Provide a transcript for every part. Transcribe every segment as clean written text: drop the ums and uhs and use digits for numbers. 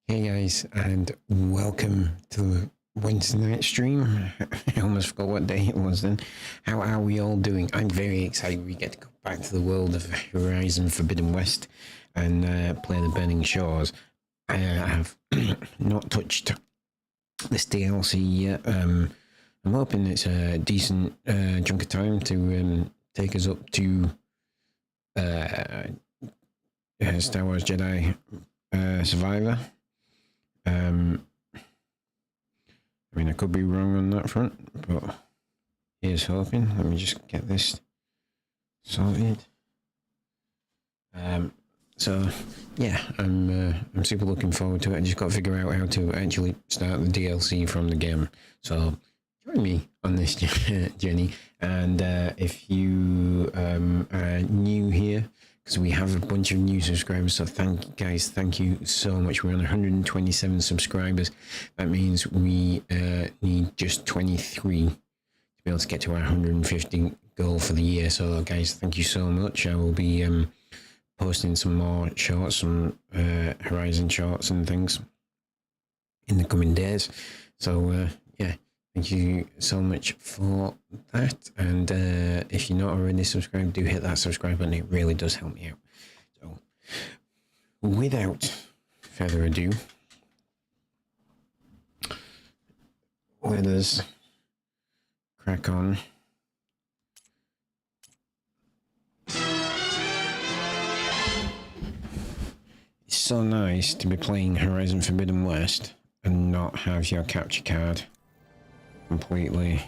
Hey guys, and welcome to the Wednesday night stream. I almost forgot what day it was then. How are we all doing? I'm very excited we get to go back to the world of Horizon Forbidden West and play the Burning Shores. I have not touched this DLC yet. I'm hoping it's a decent chunk of time to take us up to Star Wars Jedi Survivor. I mean, I could be wrong on that front, but here's hoping. Let me just get this sorted. So yeah, I'm super looking forward to it. I just got to figure out how to actually start the DLC from the game. So join me on this journey. And if you are new here, because we have a bunch of new subscribers, so thank you so much. We're on 127 subscribers. That means we need just 23 to be able to get to our 150 goal for the year. So guys, thank you so much. I will be posting some more shorts, some Horizon shorts and things in the coming days. So yeah, thank you so much for that. And if you're not already subscribed, do hit that subscribe button. It really does help me out. So without further ado, let us crack on. It's so nice to be playing Horizon Forbidden West and not have your capture card completely.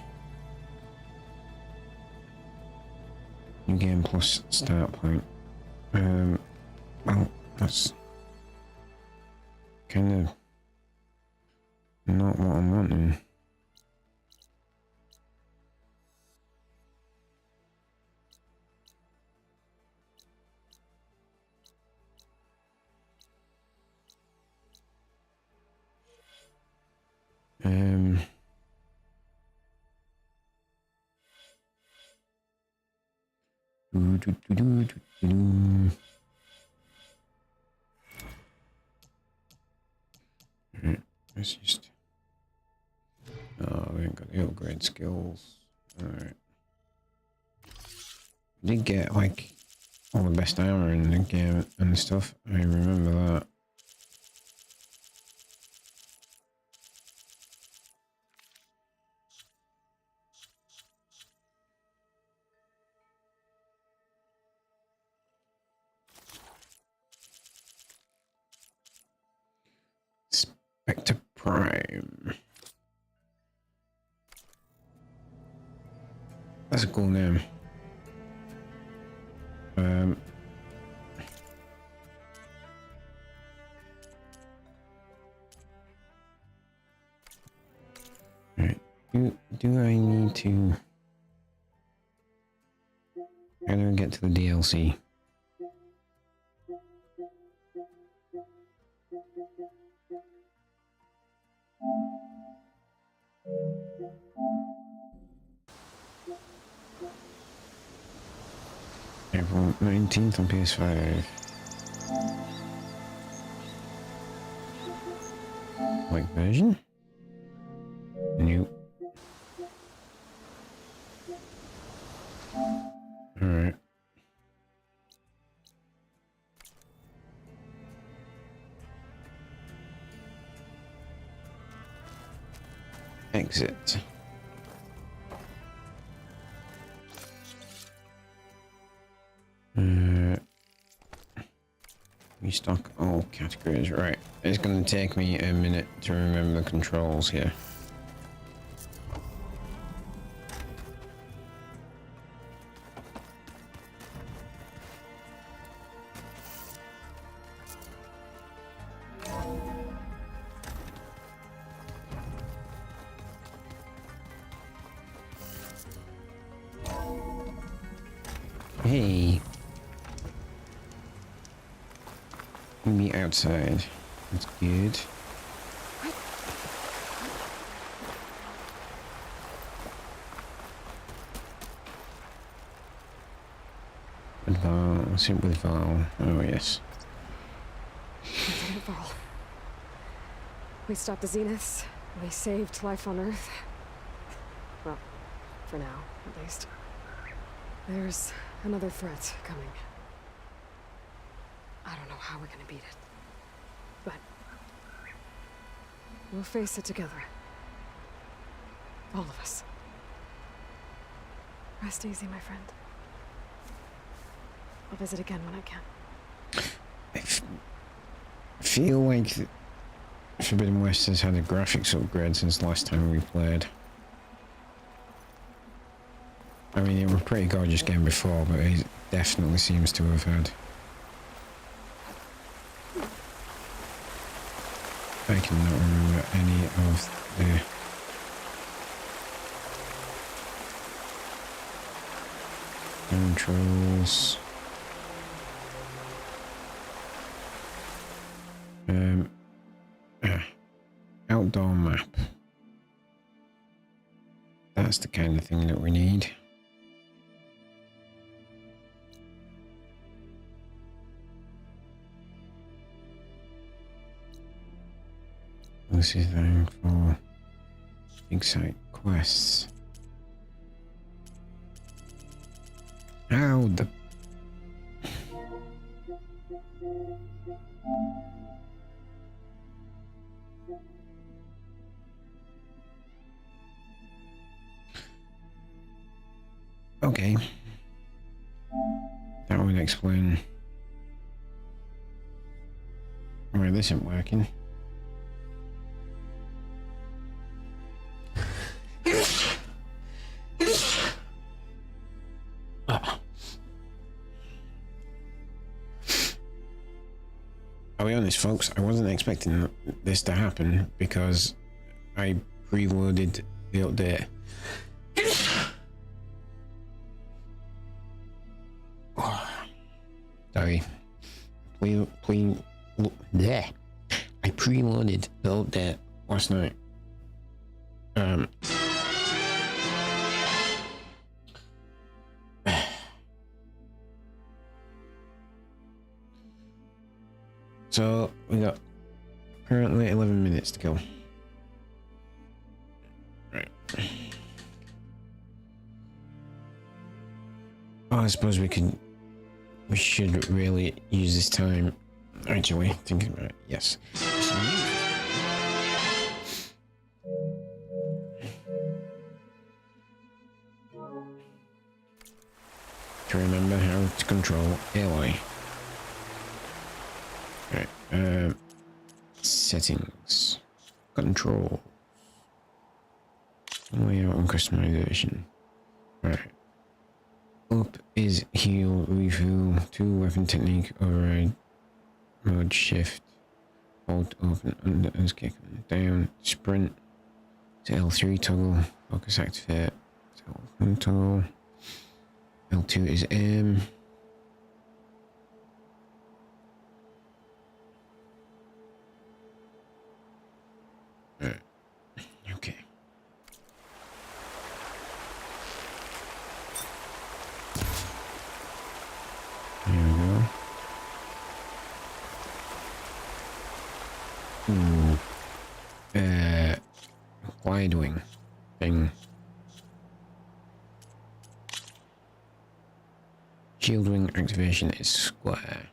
New game plus start point. Well, that's kind of not what I'm wanting. Let's just. Oh, we ain't got the upgrade skills. Alright. We did get like all the best armor in the game and stuff. I remember that. Spectre Prime. That's a cool name. Right. Do I need to? How do I get to the DLC? April 19th on PS5. White version? Nope. Alright. Exit. Restock all categories. Right. It's going to take me a minute to remember the controls here. Hey. Me outside. That's good. With Val. What's it with Val? Oh, yes. Lieutenant Varl. We stopped the Zeniths. We saved life on Earth. Well, for now, at least. There's another threat coming. I don't know how we're gonna beat it. But we'll face it together. All of us. Rest easy, my friend. I'll visit again when I can. I feel like Forbidden West has had a graphics upgrade since last time we played. I mean, it was a pretty gorgeous game before, but it definitely seems to have had. I cannot remember any of the controls. Outdoor map. That's the kind of thing that we need. This is thing for big site quests. How the okay. That would explain why this isn't working. I'll be honest, folks, I wasn't expecting this to happen because I preloaded the update. Sorry. There. I preloaded the update last night. So we got currently 11 minutes to go. Right. Oh, I suppose we should really use this time. Actually, thinking about it, yes. To remember how to control Aloy. Right, settings, control, layout and customization. Right, up is heal, refuel, 2 weapon technique, override, mode shift, hold open, under, kick, down, sprint, to L3 toggle, focus activate, to toggle, L2 is aim. Okay. There we go. Wide wing thing. Shield wing activation is square.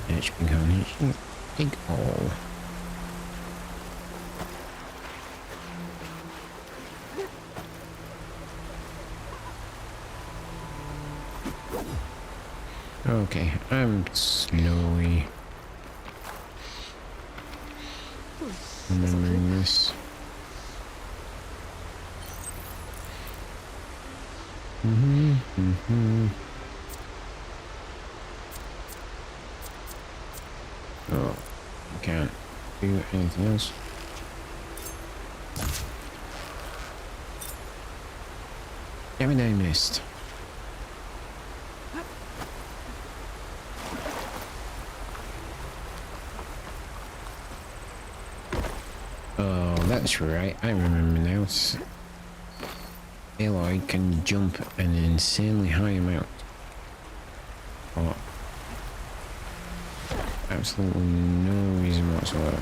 HP carnage, big all. Okay, I'm slowly remembering this. Oh, I can't do anything else. Damn it, I missed. that's right. I remember now. Aloy can jump an insanely high amount. For absolutely no reason whatsoever.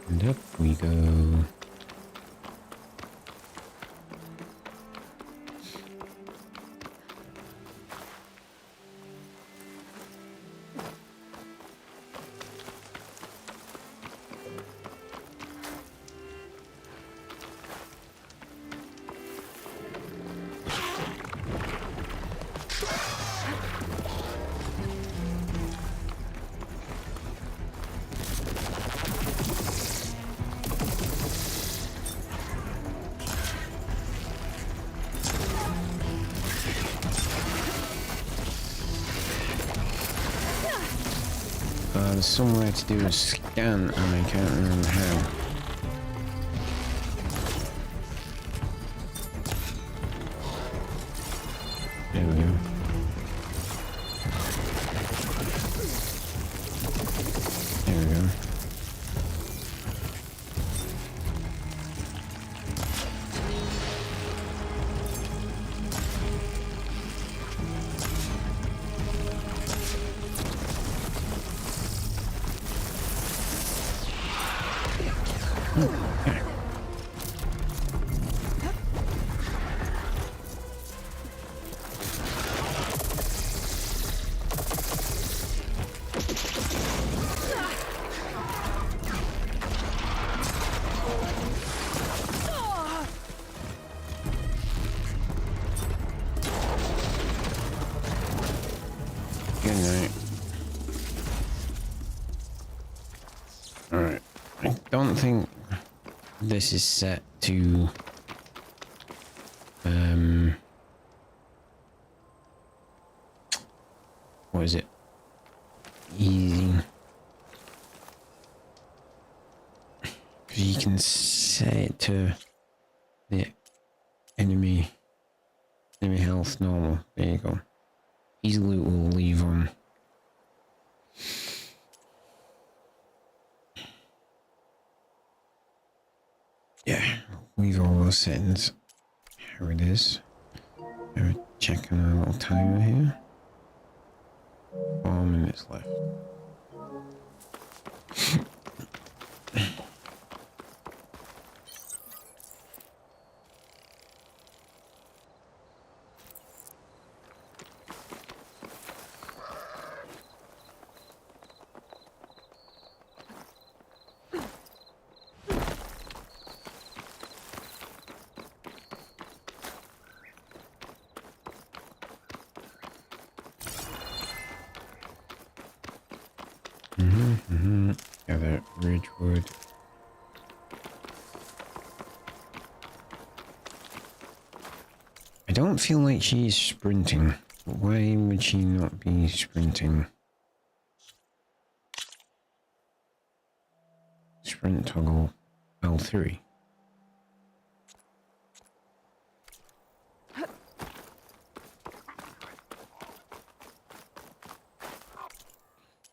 And up we go. There's somewhere to do a scan and I can't remember how. There we go. There we go. Good night. Alright. I don't think this is set to what is it? Easy. Because you can set it to the enemy health normal. There you go. Easy loot will leave on. Yeah, leave all those settings. Here it is. We're checking our little timer here. 4 minutes left. Gather Ridgewood. I don't feel like she's sprinting. Why would she not be sprinting? Sprint toggle L3.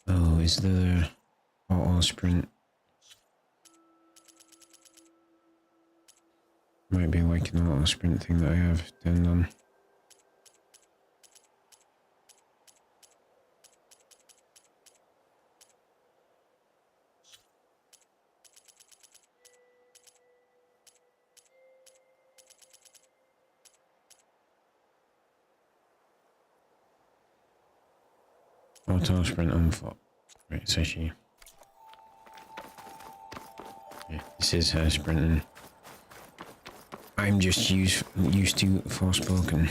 Oh, is there auto sprint? Might be like an auto sprint thing that I have turned on. Auto sprint on foot. Right, so she. Yeah, this is her sprinting. I'm just used to Forspoken,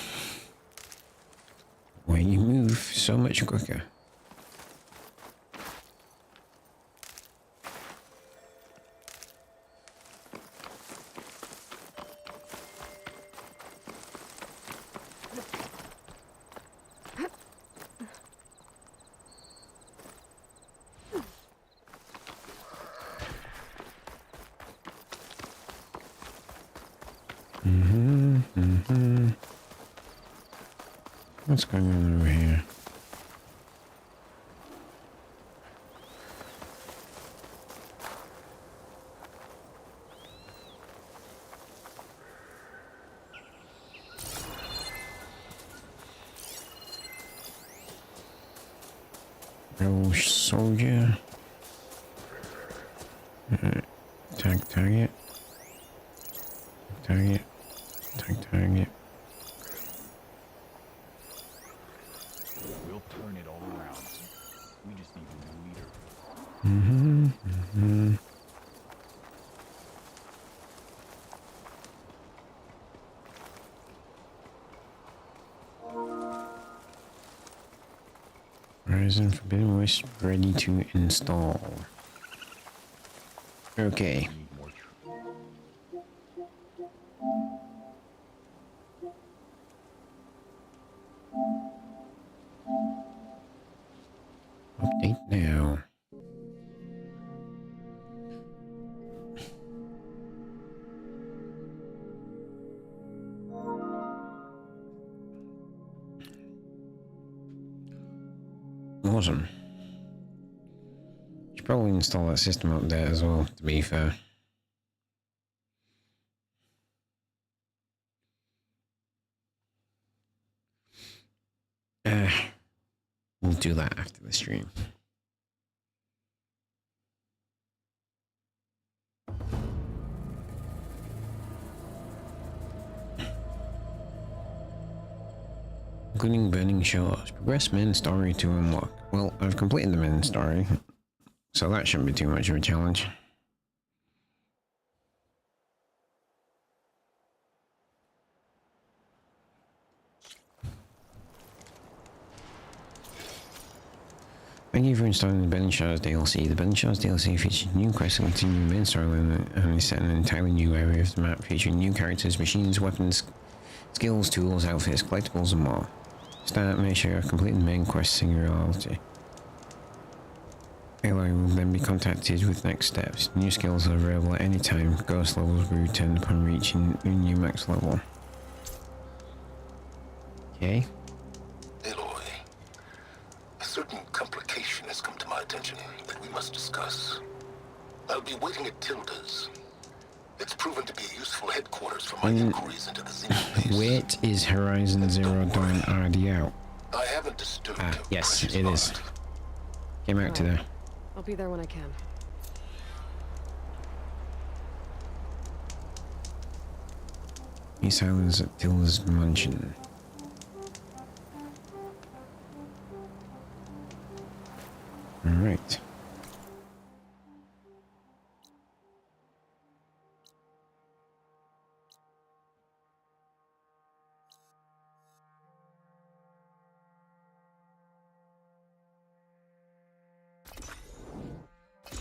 where you move so much quicker. what's going on over here? No soldier. Tag target. Target. Tag target. We'll turn it all around. We just need a new leader. Mm-hmm. Mm-hmm. Horizon Forbidden West ready to install. Okay. We need more Update now. Awesome. Should probably install that system update as well, to be fair. We'll do that after the stream. Including burning shores. Progress main story to unlock. Well, I've completed the main story, so that shouldn't be too much of a challenge. Thank you for installing the Burning Shores DLC. The Burning Shores DLC features new quests and continue main storyline and is set in an entirely new area of the map featuring new characters, machines, weapons, skills, tools, outfits, collectibles and more. Start, make sure you're completing the main quest in reality. Ally will then be contacted with next steps. New skills are available at any time. Ghost levels will be returned upon reaching a new max level. Okay. Aloy, a certain complication has come to my attention that we must discuss. I'll be waiting at Tilda's. It's proven to be a useful headquarters for my inquiries into the Xeno base. Wait, is Horizon Zero Dawn already out? I haven't disturbed her Yes, precious it is. heart. Came out today. I'll be there when I can. These islands at Tilda's mansion. Alright.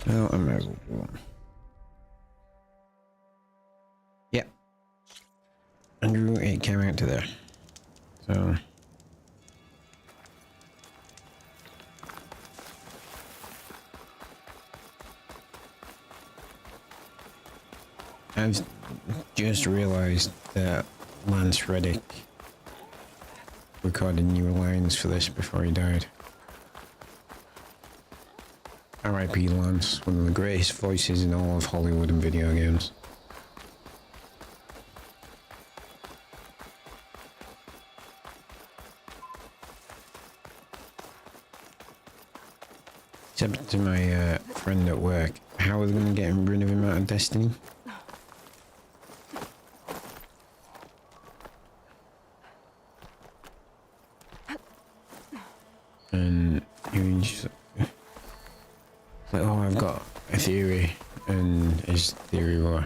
Oh, I might as well do it. Yep. Andrew, it came out to there. So. I've just realized that Lance Reddick recorded new lines for this before he died. R.I.P. Lance, one of the greatest voices in all of Hollywood and video games. Except to my friend at work, how are they going to get rid of him out of Destiny? And he was just like, oh, I've got a theory, and his theory was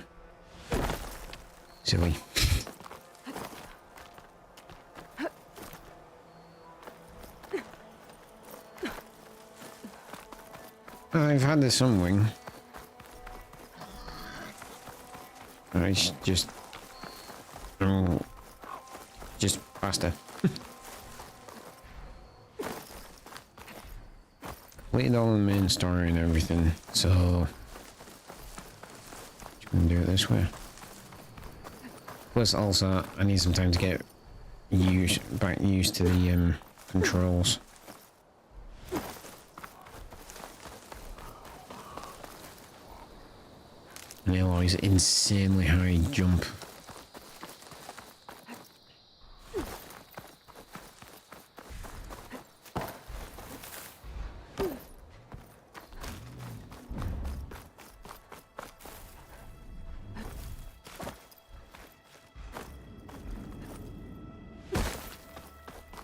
silly. I've had the Sunwing. It's just faster. Completed all the main story and everything, so just gonna do it this way. Plus, also, I need some time to get back used to the controls. And Aloy's insanely high jump.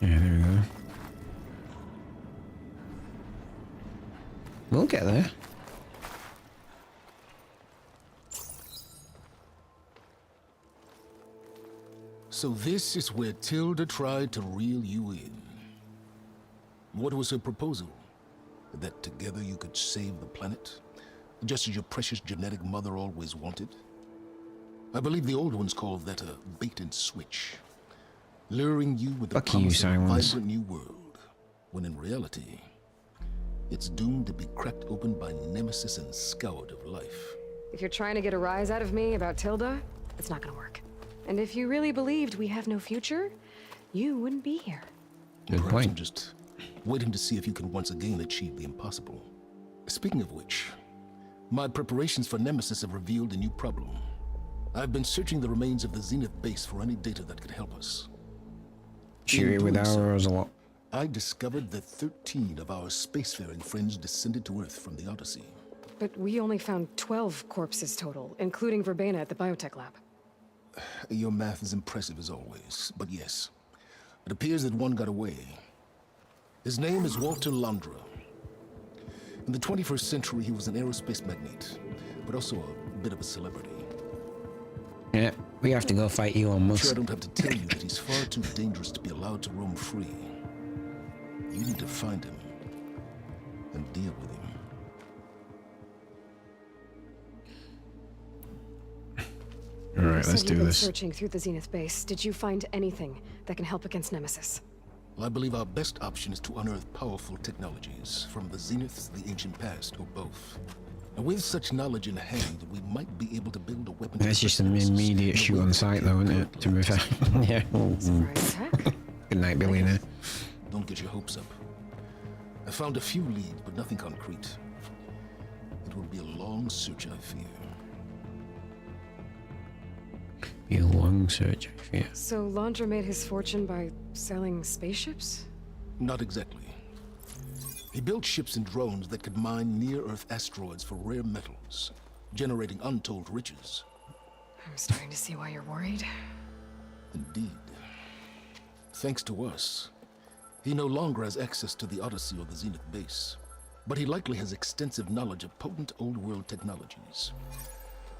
Yeah, there we go. We'll get there. So this is where Tilda tried to reel you in. What was her proposal? That together you could save the planet? Just as your precious genetic mother always wanted? I believe the old ones called that a bait and switch. Luring you with the promise of a vibrant new world, when in reality, it's doomed to be cracked open by Nemesis and scoured of life. If you're trying to get a rise out of me about Tilda, it's not gonna work. And if you really believed we have no future, you wouldn't be here. Good Perhaps point. I'm just waiting to see if you can once again achieve the impossible. Speaking of which, my preparations for Nemesis have revealed a new problem. I've been searching the remains of the Zenith base for any data that could help us. Shoot it with arrows a lot. I discovered that 13 of our spacefaring friends descended to Earth from the Odyssey. But we only found 12 corpses total, including Verbena at the biotech lab. Your math is impressive as always, but yes, it appears that one got away. His name is Walter Londra. In the 21st century, he was an aerospace magnate, but also a bit of a celebrity. Yeah, we have to go fight Elon I'm Musk. sure I don't have to tell you that he's far too dangerous to be allowed to roam free. You need to find him and deal with him. All right, let's do You've been this. searching through the Zenith base. Did you find anything that can help against Nemesis? Well, I believe our best option is to unearth powerful technologies from the Zeniths, the ancient past, or both. And with such knowledge in hand, we might be able to build a weapon. That's just an immediate shoot on sight, though, isn't it? To be fair. Yeah. Surprise attack? Good night, billionaire. Don't get your hopes up. I found a few leads, but nothing concrete. It will be a long search, I fear. Be a long search, I fear. So Londra made his fortune by selling spaceships? Not exactly. He built ships and drones that could mine near-Earth asteroids for rare metals, generating untold riches. I'm starting to see why you're worried. Indeed. Thanks to us, he no longer has access to the Odyssey or the Zenith base, but he likely has extensive knowledge of potent old-world technologies.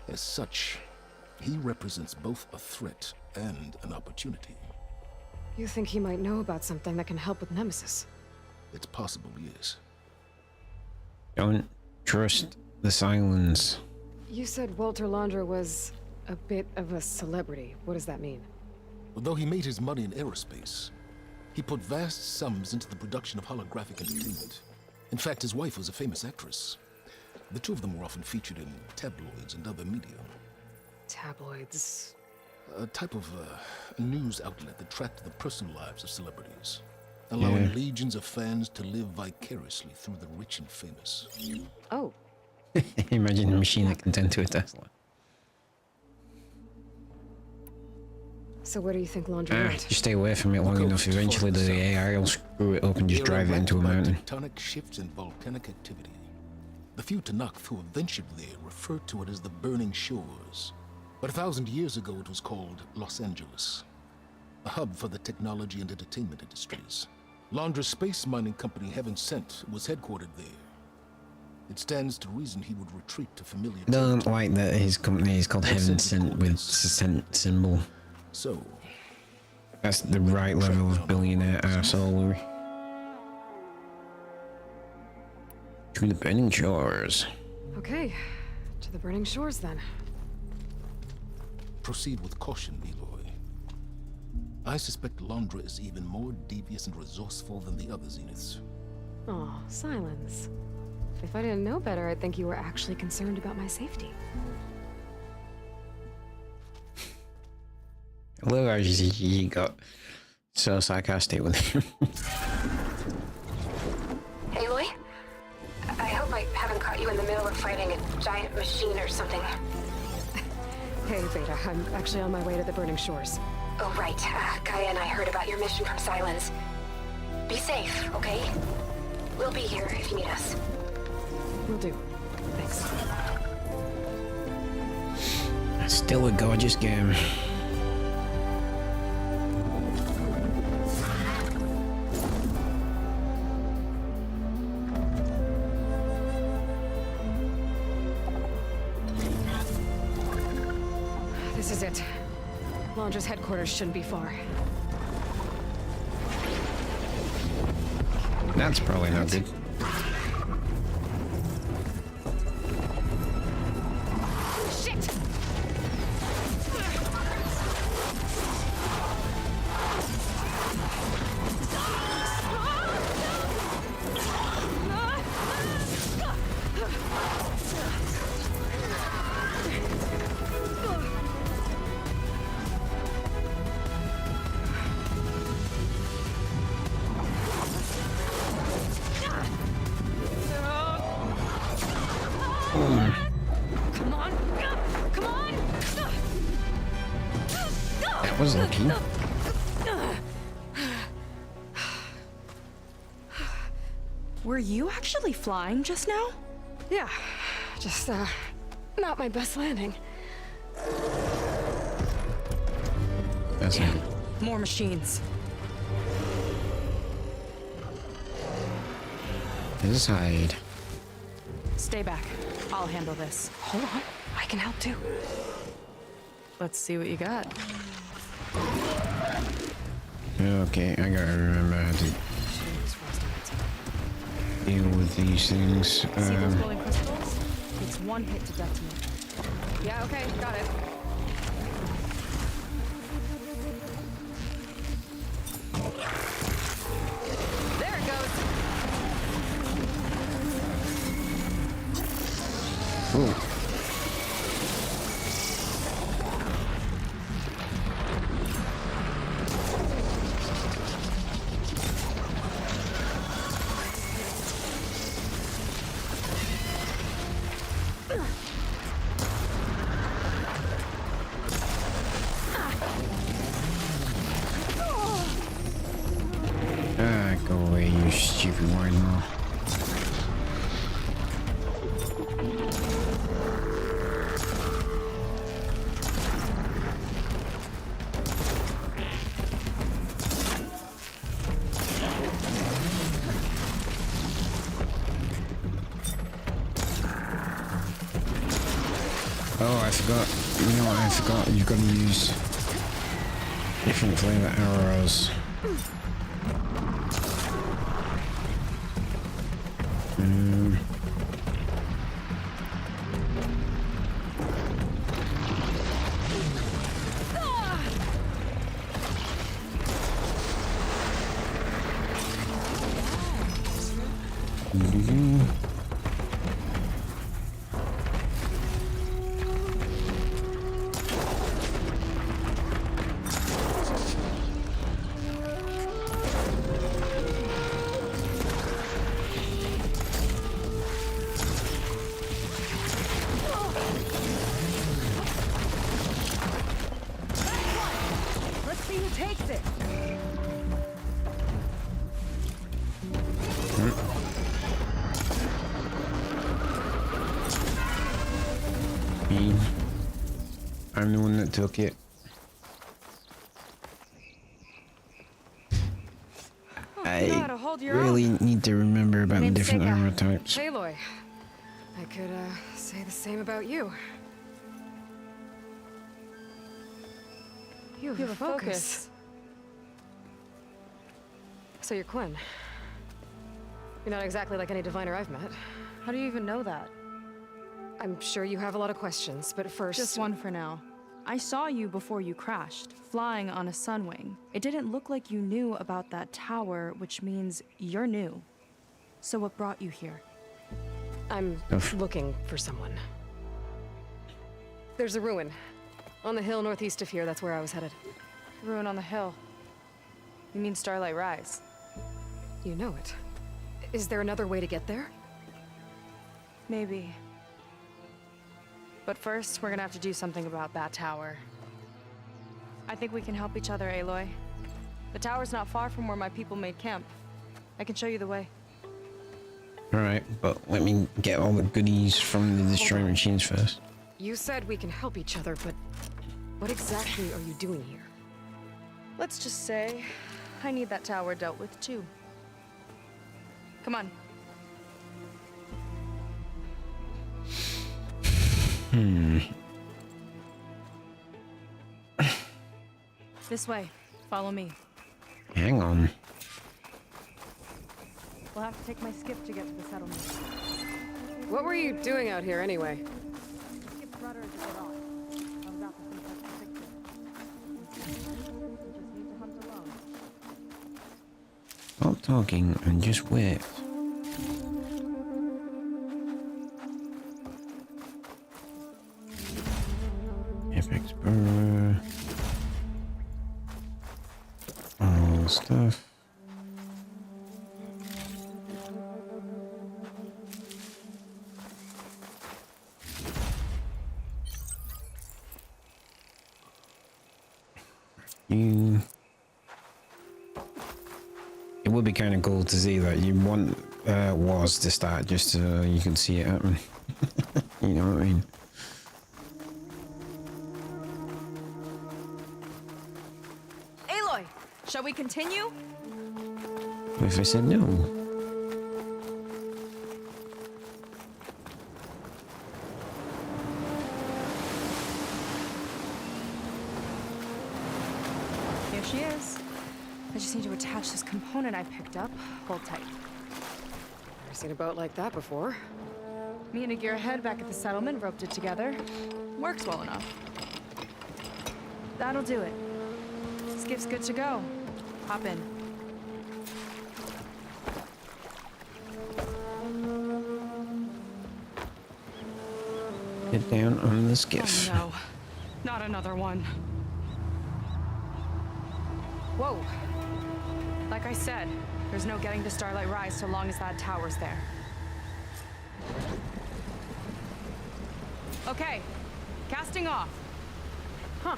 As such, he represents both a threat and an opportunity. You think he might know about something that can help with Nemesis? It's possible, yes. Don't trust the silence. You said Walter Londra was a bit of a celebrity. What does that mean? Although he made his money in aerospace, he put vast sums into the production of holographic entertainment. In fact, his wife was a famous actress. The two of them were often featured in tabloids and other media. Tabloids. A type of news outlet that tracked the personal lives of celebrities, allowing legions of fans to live vicariously through the rich and famous. Oh, Imagine a machine that can tend to a Tesla. so what do you think Londra wrote? Just stay away from it long enough. Eventually the AI will screw it up and just drive it into a mountain. Tectonic shifts and volcanic activity. The few Tanakh who have ventured there refer to it as the Burning Shores. But 1,000 years ago it was called Los Angeles, a hub for the technology and entertainment industries. Londra's space mining company, Heaven Sent, was headquartered there. It stands to reason he would retreat to familiar Don't territory. like that his company is called Heaven Sent with sent symbol. So, That's the right level of billionaire arsehole. To the burning shores. Okay, to the burning shores then. proceed with caution, Eloy. I suspect Londra is even more devious and resourceful than the other Zeniths. Aw, silence. If I didn't know better, I'd think you were actually concerned about my safety. I love how she got so sarcastic with him. Aloy? I hope I haven't caught you in the middle of fighting a giant machine or something. Hey, Beta. I'm actually on my way to the Burning Shores. Oh, right. Gaia and I heard about your mission from Silence. Be safe, okay? We'll be here if you need us. Will do. Thanks. Still a gorgeous game. This is it. Launcher's headquarters shouldn't be far. That's probably not good. Shit! Come on! Come on! That was lucky. Were you actually flying just now? Yeah, just, not my best landing. That's Damn. it. More machines. Let's hide. Stay back. I'll handle this. Hold on, I can help too. Let's see what you got. Okay, I gotta remember how to deal with these things. See those glowing crystals? It's one hit to detonate. Yeah, okay, got it. There it goes. Ooh. Go away, you stupid wine. Oh, I forgot. You know what I forgot? You've got to use different flavor arrows. Let's see who takes it. Me. I'm the one that took it. You know how to hold your really need to remember about the Name's different Sega. arrow types. Aloy. I could, say the same about you. You have a focus. So you're Quinn. You're not exactly like any diviner I've met. How do you even know that? I'm sure you have a lot of questions, but first... Just one for now. I saw you before you crashed, flying on a sunwing. It didn't look like you knew about that tower, which means you're new. So what brought you here? I'm looking for someone. There's a ruin. On the hill northeast of here, that's where I was headed. Ruin on the hill. You mean Starlight Rise? You know it. Is there another way to get there? Maybe. But first, we're gonna have to do something about that tower. I think we can help each other, Aloy. The tower's not far from where my people made camp. I can show you the way. Alright, but let me get all the goodies from the destroy machines first. You said we can help each other, but what exactly are you doing here? Let's just say, I need that tower dealt with too. Come on. This way. Follow me. Hang on. We'll have to take my skiff to get to the settlement. What were you doing out here anyway? Skiff's rudder is a bit off. I was out to see if I could fix it. Instead, you just need to hunt alone. Stop talking and just wait. Epic Explorer. All the stuff. It would be kind of cool to see that you want wars to start just so you can see it happen. You know what I mean? Aloy, shall we continue? What if I said no? Here she is. I just need to attach this component I picked up. Hold tight. Never seen a boat like that before. Me and a gearhead back at the settlement roped it together. Works well enough. That'll do it. Skiff's good to go. Hop in. Get down on the skiff. Oh no, not another one. Whoa. Like I said, there's no getting to Starlight Rise so long as that tower's there. Okay, casting off. Huh.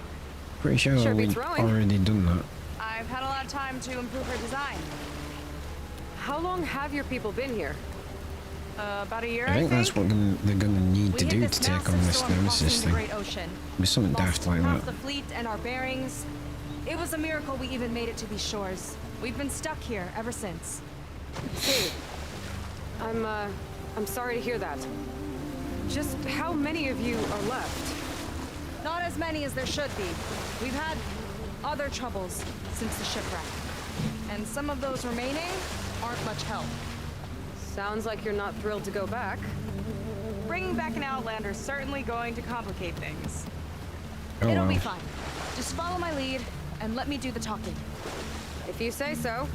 Pretty sure Sure we've beats rowing. already done that. I've had a lot of time to improve her design. How long have your people been here? About a year, I think that's what they're gonna need to We do hit to this take on massive this storm nemesis crossing the thing. Great Ocean. Be something Lost daft like half that. the fleet and our bearings. It was a miracle we even made it to these shores. We've been stuck here ever since. Hey, I'm sorry to hear that. Just how many of you are left? Not as many as there should be. We've had other troubles since the shipwreck. And some of those remaining aren't much help. Sounds like you're not thrilled to go back. Bringing back an Outlander's certainly going to complicate things. Oh, It'll be well. fine. Just follow my lead and let me do the talking. If you say so.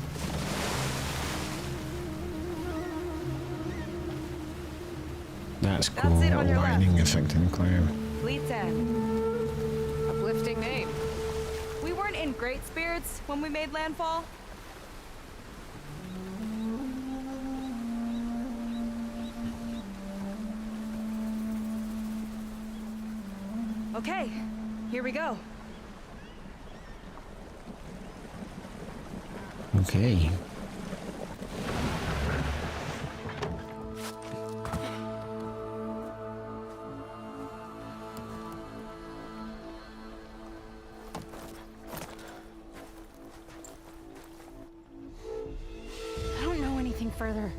That's cool. That's it on your Lightning left. affecting cloud. Fleet's End. Uplifting name. We weren't in great spirits when we made landfall. Okay, here we go. Okay. I don't know anything further.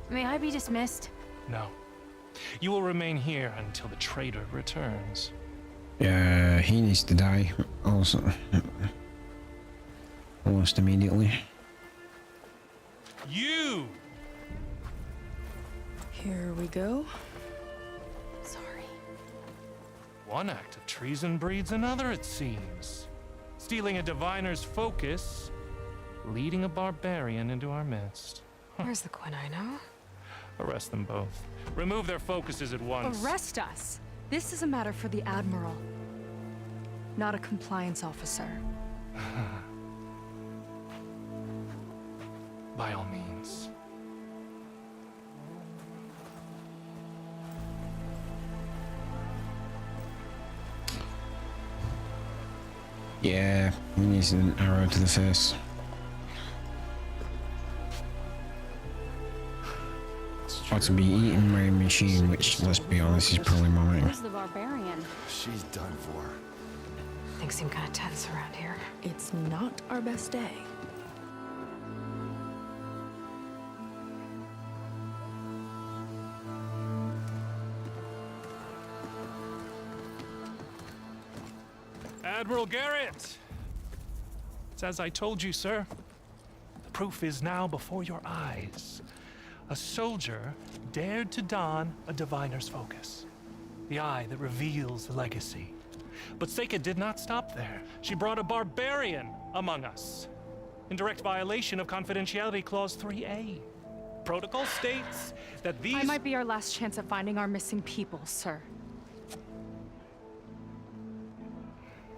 May I be dismissed? No. You will remain here until the traitor returns. He needs to die also. Almost immediately. You! Here we go. Sorry. One act of treason breeds another, it seems. Stealing a diviner's focus, leading a barbarian into our midst. Where's the Quinino? Arrest them both. Remove their focuses at once. Arrest us. This is a matter for the Admiral, not a compliance officer. by all means. Yeah, he needs an arrow to the face. Or to be eaten by a machine, which, let's be honest, is probably mine. Where's the barbarian? She's done for. Things seem kind of tense around here. It's not our best day. Admiral Garrett! It's as I told you, sir. The proof is now before your eyes. A soldier dared to don a diviner's focus, the eye that reveals the legacy. But Seika did not stop there. She brought a barbarian among us, in direct violation of Confidentiality Clause 3A. Protocol states that these— I might be our last chance at finding our missing people, sir.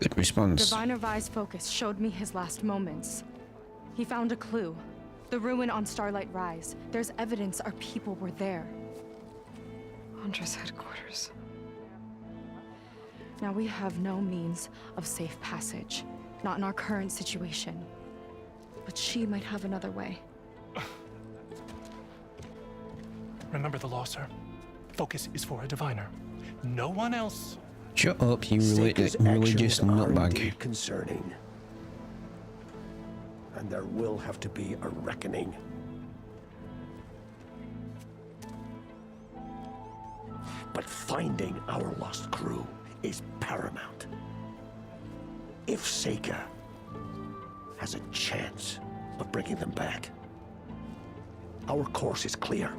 Good response. Diviner Vi's focus showed me his last moments. He found a clue. The ruin on Starlight Rise. There's evidence our people were there. Huntress headquarters. Now we have no means of safe passage. Not in our current situation. But she might have another way. Remember the law, sir. Focus is for a diviner. No one else. Shut up, you Seika's religious actions are nutbag. indeed concerning. And there will have to be a reckoning. But finding our lost crew is paramount. If Seika has a chance of bringing them back, our course is clear.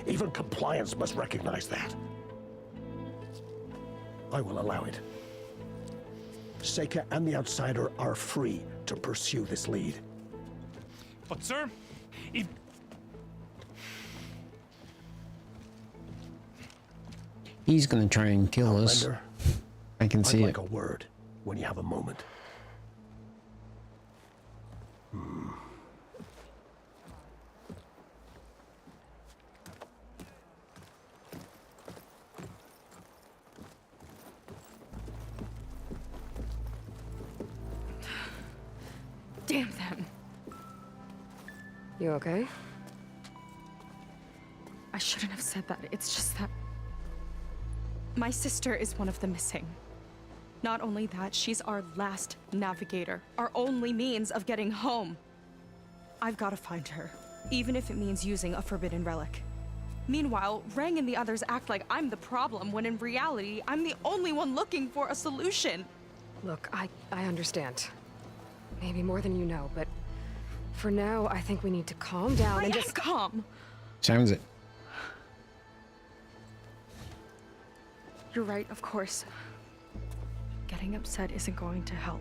Even compliance must recognize that. I will allow it. Seika and the Outsider are free to pursue this lead. But, sir, if— He's gonna try and kill us. Outlander, I can I'd see like it. a word when you have a moment. Damn them. You okay? I shouldn't have said that. It's just that my sister is one of the missing. Not only that, she's our last navigator, our only means of getting home. I've got to find her, even if it means using a forbidden relic. Meanwhile, Rang and the others act like I'm the problem, when in reality, I'm the only one looking for a solution. Look, I understand. Maybe more than you know, but for now, I think we need to calm down I and am just— calm. Sounds it. You're right, of course. Getting upset isn't going to help.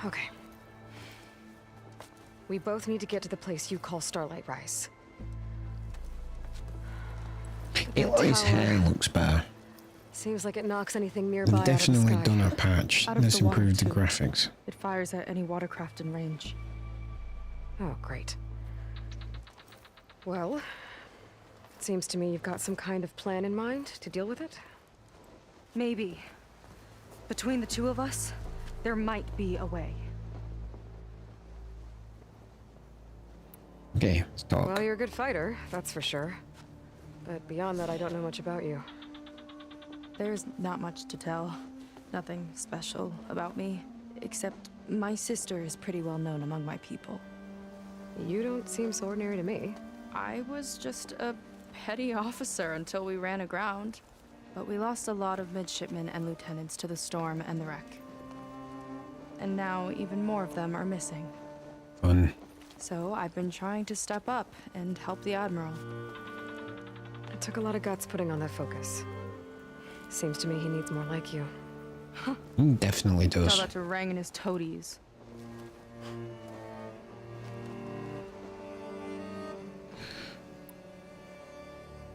Okay. We both need to get to the place you call Starlight Rise. Eloy's hair looks better. Seems like it knocks anything nearby They've definitely out of the sky. done a patch. Out of Let's the water, improve the too. graphics. It fires at any watercraft in range. Oh, great. Well, it seems to me you've got some kind of plan in mind to deal with it. Maybe. Between the two of us, there might be a way. Okay, let's talk. Well, you're a good fighter, that's for sure. But beyond that, I don't know much about you. There's not much to tell. Nothing special about me, except my sister is pretty well known among my people. You don't seem so ordinary to me. I was just a petty officer until we ran aground. But we lost a lot of midshipmen and lieutenants to the storm and the wreck. And now even more of them are missing. Fun. So I've been trying to step up and help the Admiral. It took a lot of guts putting on that focus. Seems to me he needs more like you. He definitely Tell does. that to Rang and his toadies.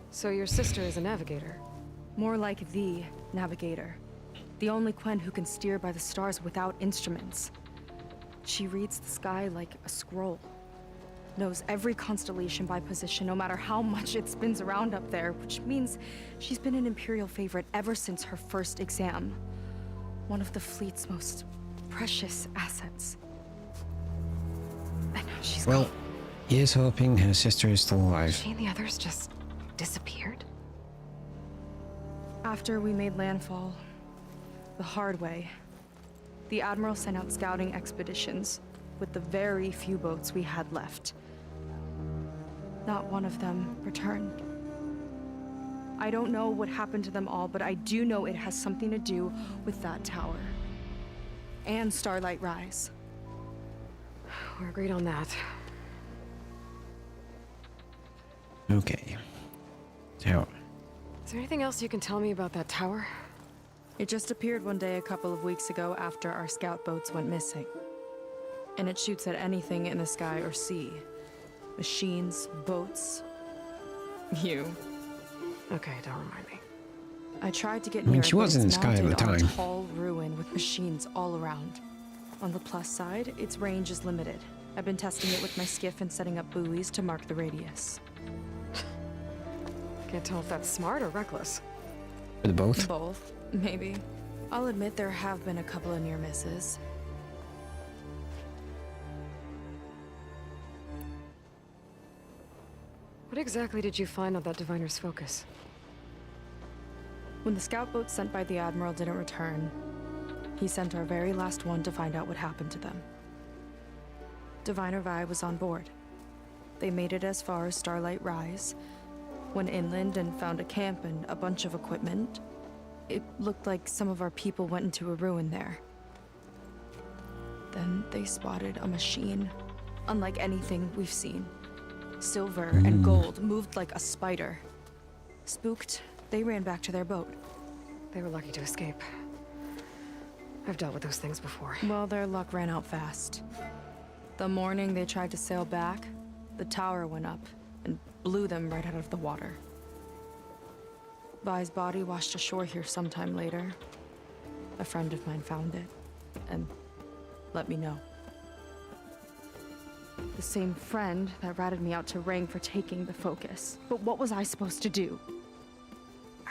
So your sister is a navigator? More like the navigator. The only Quen who can steer by the stars without instruments. She reads the sky like a scroll. Knows every constellation by position, no matter how much it spins around up there, which means she's been an Imperial favorite ever since her first exam. One of the fleet's most precious assets. And now she's Well, gone. here's hoping her sister is still alive. She and the others just disappeared? After we made landfall, the hard way, the Admiral sent out scouting expeditions with the very few boats we had left. Not one of them returned. I don't know what happened to them all, but I do know it has something to do with that tower. And Starlight Rise. We're agreed on that. Okay. Tower. Is there anything else you can tell me about that tower? It just appeared one day a couple of weeks ago after our scout boats went missing. And it shoots at anything in the sky or sea. Machines, boats, you. Okay, don't remind me. I tried to get mean, near she it, but was in it's the sky at the mounted on a time. tall ruin with machines all around. On the plus side, its range is limited. I've been testing it with my skiff and setting up buoys to mark the radius. Can't tell if that's smart or reckless. For the both? Both, maybe. I'll admit there have been a couple of near misses. What exactly did you find on that diviner's focus? When the scout boat sent by the Admiral didn't return, he sent our very last one to find out what happened to them. Diviner Vi was on board. They made it as far as Starlight Rise, went inland and found a camp and a bunch of equipment. It looked like some of our people went into a ruin there. Then they spotted a machine, unlike anything we've seen. Silver and gold moved like a spider. Spooked, they ran back to their boat. They were lucky to escape. I've dealt with those things before. Well, their luck ran out fast. The morning they tried to sail back, the tower went up and blew them right out of the water. Vi's body washed ashore here sometime later. A friend of mine found it and let me know. The same friend that ratted me out to Rang for taking the focus. But what was I supposed to do?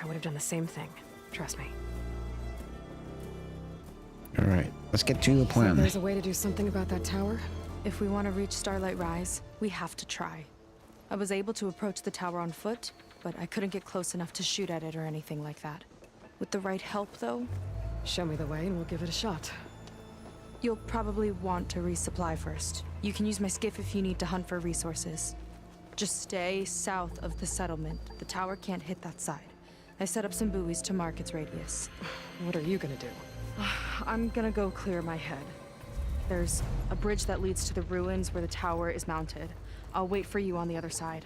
I would have done the same thing. Trust me. Alright, let's get to the So plan. there's a way to do something about that tower? If we want to reach Starlight Rise, we have to try. I was able to approach the tower on foot, but I couldn't get close enough to shoot at it or anything like that. With the right help, though, Show me the way and we'll give it a shot. you'll probably want to resupply first. You can use my skiff if you need to hunt for resources. Just stay south of the settlement. The tower can't hit that side. I set up some buoys to mark its radius. What are you gonna do? I'm gonna go clear my head. There's a bridge that leads to the ruins where the tower is mounted. I'll wait for you on the other side.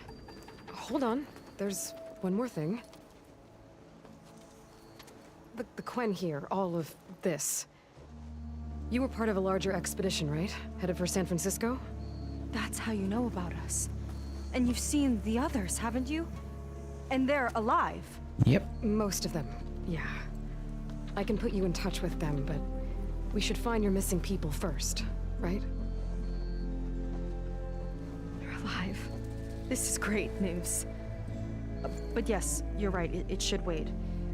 Hold on. There's one more thing. The Quen here, all of this. You were part of a larger expedition, right? Headed for San Francisco? That's how you know about us. And you've seen the others, haven't you? And they're alive. Yep. Most of them, yeah. I can put you in touch with them, but we should find your missing people first, right? They're alive. This is great news. But yes, you're right, it should wait.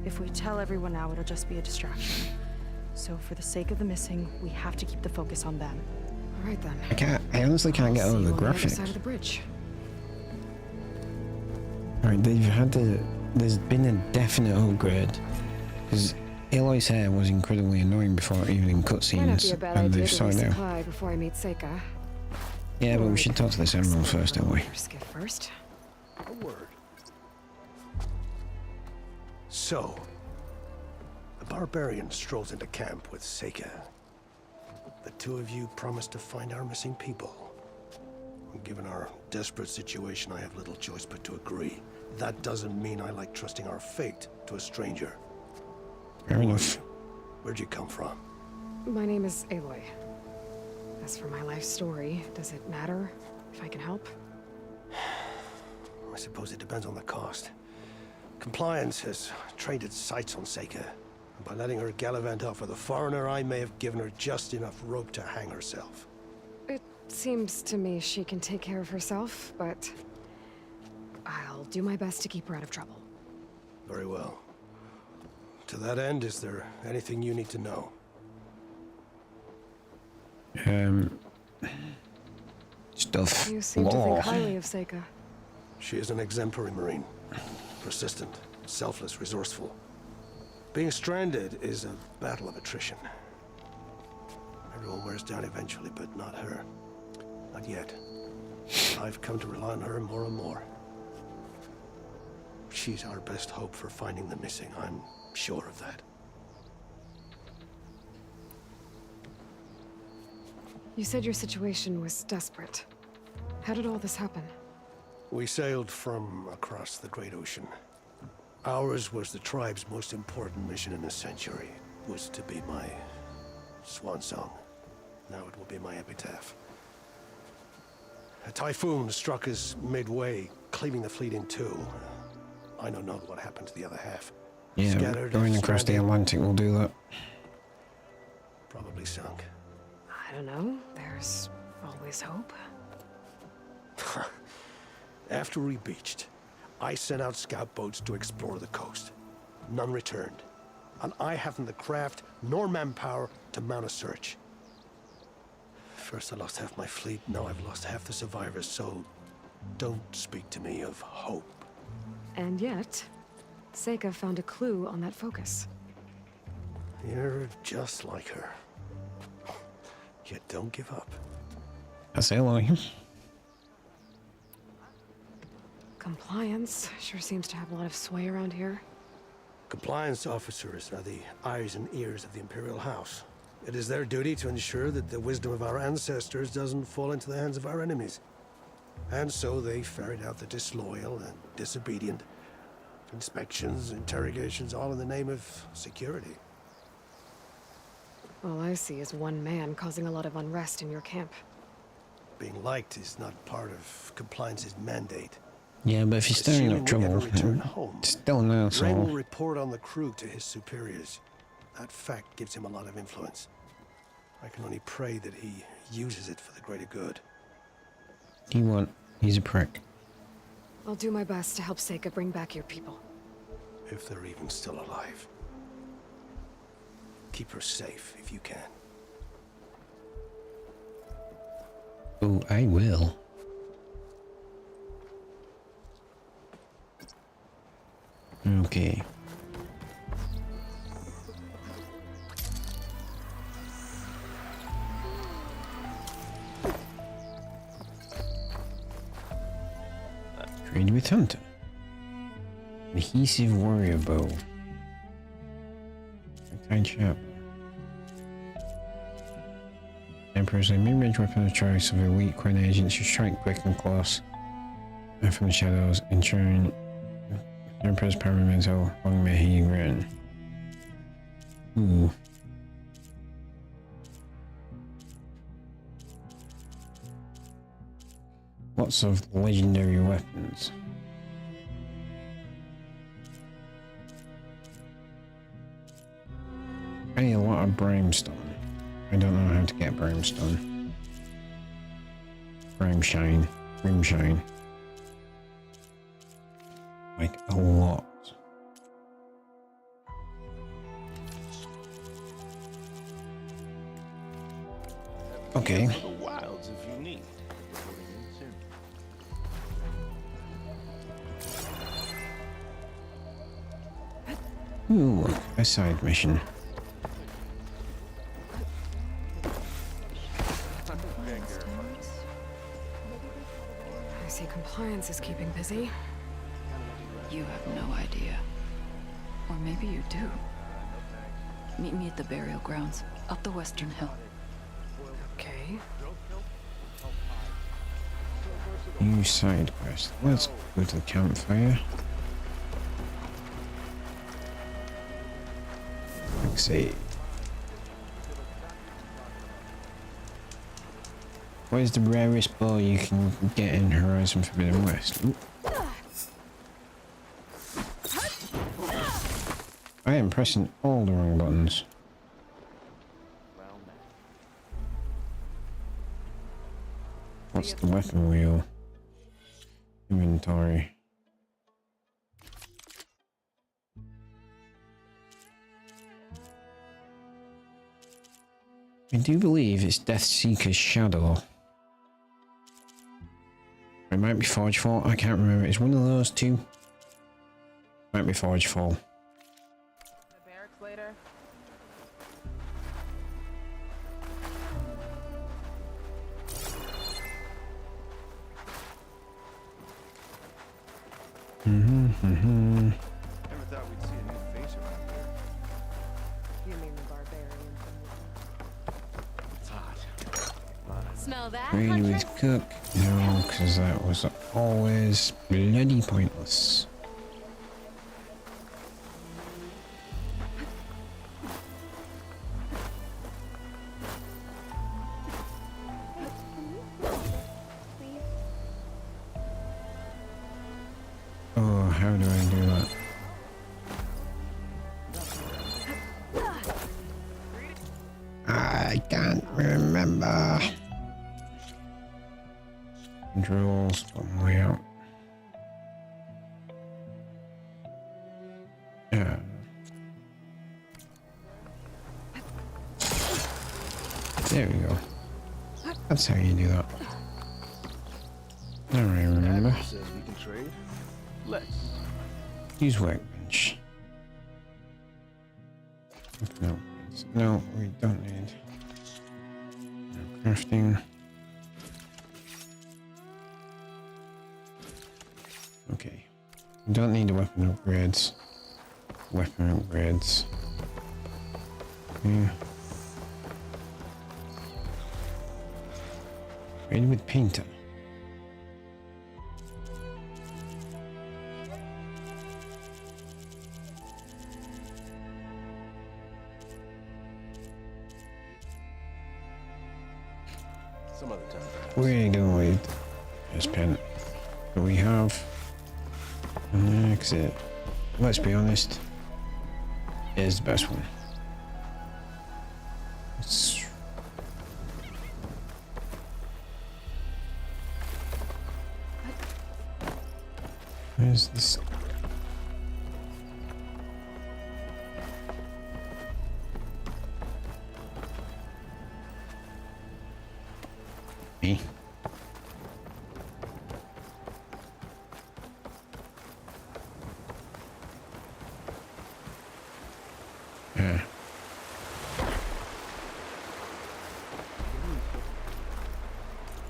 If we tell everyone now, it'll just be a distraction. So for the sake of the missing, we have to keep the focus on them. All right then. I honestly can't get See over you the on the other graphics. side of the bridge. Alright, there's been a definite upgrade. Because Aloy's hair was incredibly annoying before, even in Might not be cutscenes, a bad and idea they've to sorted out. resupply before I meet Seika. Yeah, but we should talk to this Emerald first, don't we? Your skiff first. A word. So, the barbarian strolls into camp with Seika. The two of you promised to find our missing people. Given our desperate situation, I have little choice but to agree. That doesn't mean I like trusting our fate to a stranger. Fair enough. Where'd you come from? My name is Aloy. As for my life story, does it matter if I can help? I suppose it depends on the cost. Compliance has trained its sights on Seika. By letting her gallivant off with a foreigner, I may have given her just enough rope to hang herself. seems to me she can take care of herself, but I'll do my best to keep her out of trouble. Very well. To that end, is there anything you need to know? Stuff. You seem to think highly of Seika. She is an exemplary Marine. Persistent, selfless, resourceful. Being stranded is a battle of attrition. Everyone wears down eventually, but not her. Not yet. I've come to rely on her more and more. She's our best hope for finding the missing, I'm sure of that. You said your situation was desperate. How did all this happen? We sailed from across the Great Ocean. Ours was the tribe's most important mission in a century. It was to be my swan song. Now it will be my epitaph. A typhoon struck us midway, cleaving the fleet in two. I know not what happened to the other half. Yeah, Scattered, going across the stranded, Atlantic will do that. probably sunk. I don't know. There's always hope. After we beached, I sent out scout boats to explore the coast. None returned. And I haven't the craft nor manpower to mount a search. First I lost half my fleet, now I've lost half the survivors, so don't speak to me of hope. And yet, Seika found a clue on that focus. You're just like her. Yet don't give up. I say hello. Compliance sure seems to have a lot of sway around here. Compliance officers are the eyes and ears of the Imperial House. It is their duty to ensure that the wisdom of our ancestors doesn't fall into the hands of our enemies. And so they ferret out the disloyal and disobedient. Inspections, interrogations, all in the name of security. All I see is one man causing a lot of unrest in your camp. Being liked is not part of compliance's mandate. Yeah, but if you're stirring up Assuming we trouble, ever return home, still an Ren will asshole. report on the crew to his superiors. That fact gives him a lot of influence. I can only pray that he uses it for the greater good. He won't. He's a prick. I'll do my best to help Seika bring back your people. If they're even still alive. Keep her safe if you can. Oh, I will. Okay. Trade with Hunter. Adhesive warrior bow. Kind chap. Emperor's a mid-range weapon of choice of elite Quen agents who strike quick and close. And from the shadows, ensuring the Emperor's power remains how long may he reign. Ooh. Lots of legendary weapons. I need a lot of brimstone. I don't know how to get brimstone. Brimshine. Brimshine. Like a lot. Okay. For the wilds if you need. Reporting in soon. Ooh, a side mission. I see compliance is keeping busy. You have no idea. Or maybe you do. Meet me at the burial grounds, up the western hill. Okay. New side quest. Let's go to the campfire. Quick save. What is the rarest bow you can get in Horizon Forbidden West? Ooh. I am pressing all the wrong buttons. What's the weapon wheel? Inventory. I do believe it's Deathseeker's shadow. It might be Forgefall. I can't remember. It's one of those two. Might be Forgefall. The barracks later. Never thought we'd see a new face around here. You mean the barbarian from It's hot. Smell that, Ready Huntress? with cook? No, because that was always bloody pointless. Oh, how do I do that? I can't remember. Controls, one way out. Yeah. There we go. That's how you do that. Now I remember. Says we can trade. Let's. Use workbench. No, no, we don't need. No crafting. Okay. We don't need the weapon upgrades. Weapon upgrades. Yeah. Ready with painter. Some other time. We're going with this pen that we have. And exit. Let's be honest, is the best one. It's where's this? Me. Yeah.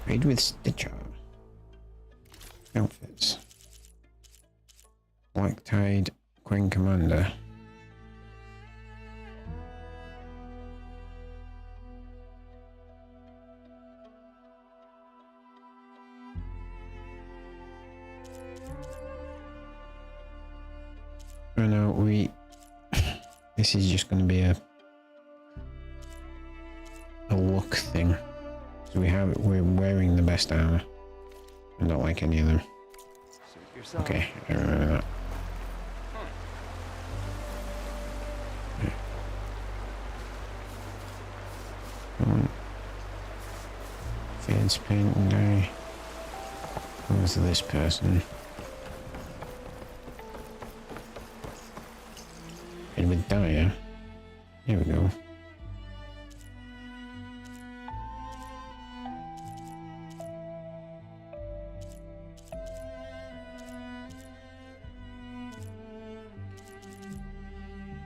Raid with Stitcher. Outfits. Black Tide, Queen Commander. I know this is just going to be a look thing. So we're wearing the best armor. I don't like any of them. Okay, I remember that. Fades paint and dye. Who's this person? And with dye, here we go.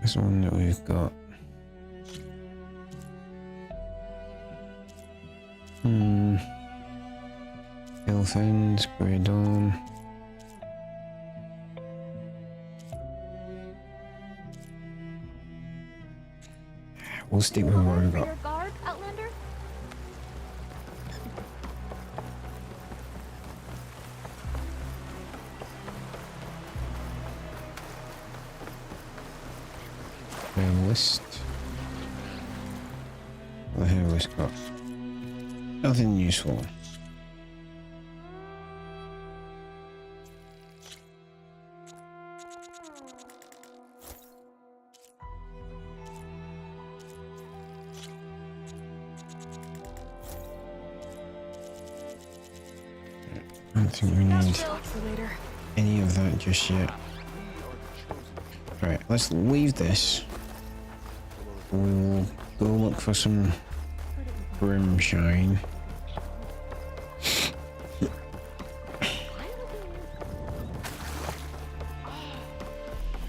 This one that we've got. Elfins, Grey Dawn. We'll stick with what we've got. Your guard, Outlander? List. What the hell has got? Nothing useful. I don't think we need For later. any of that just yet. Right, let's leave this. We'll go look for some brimshine.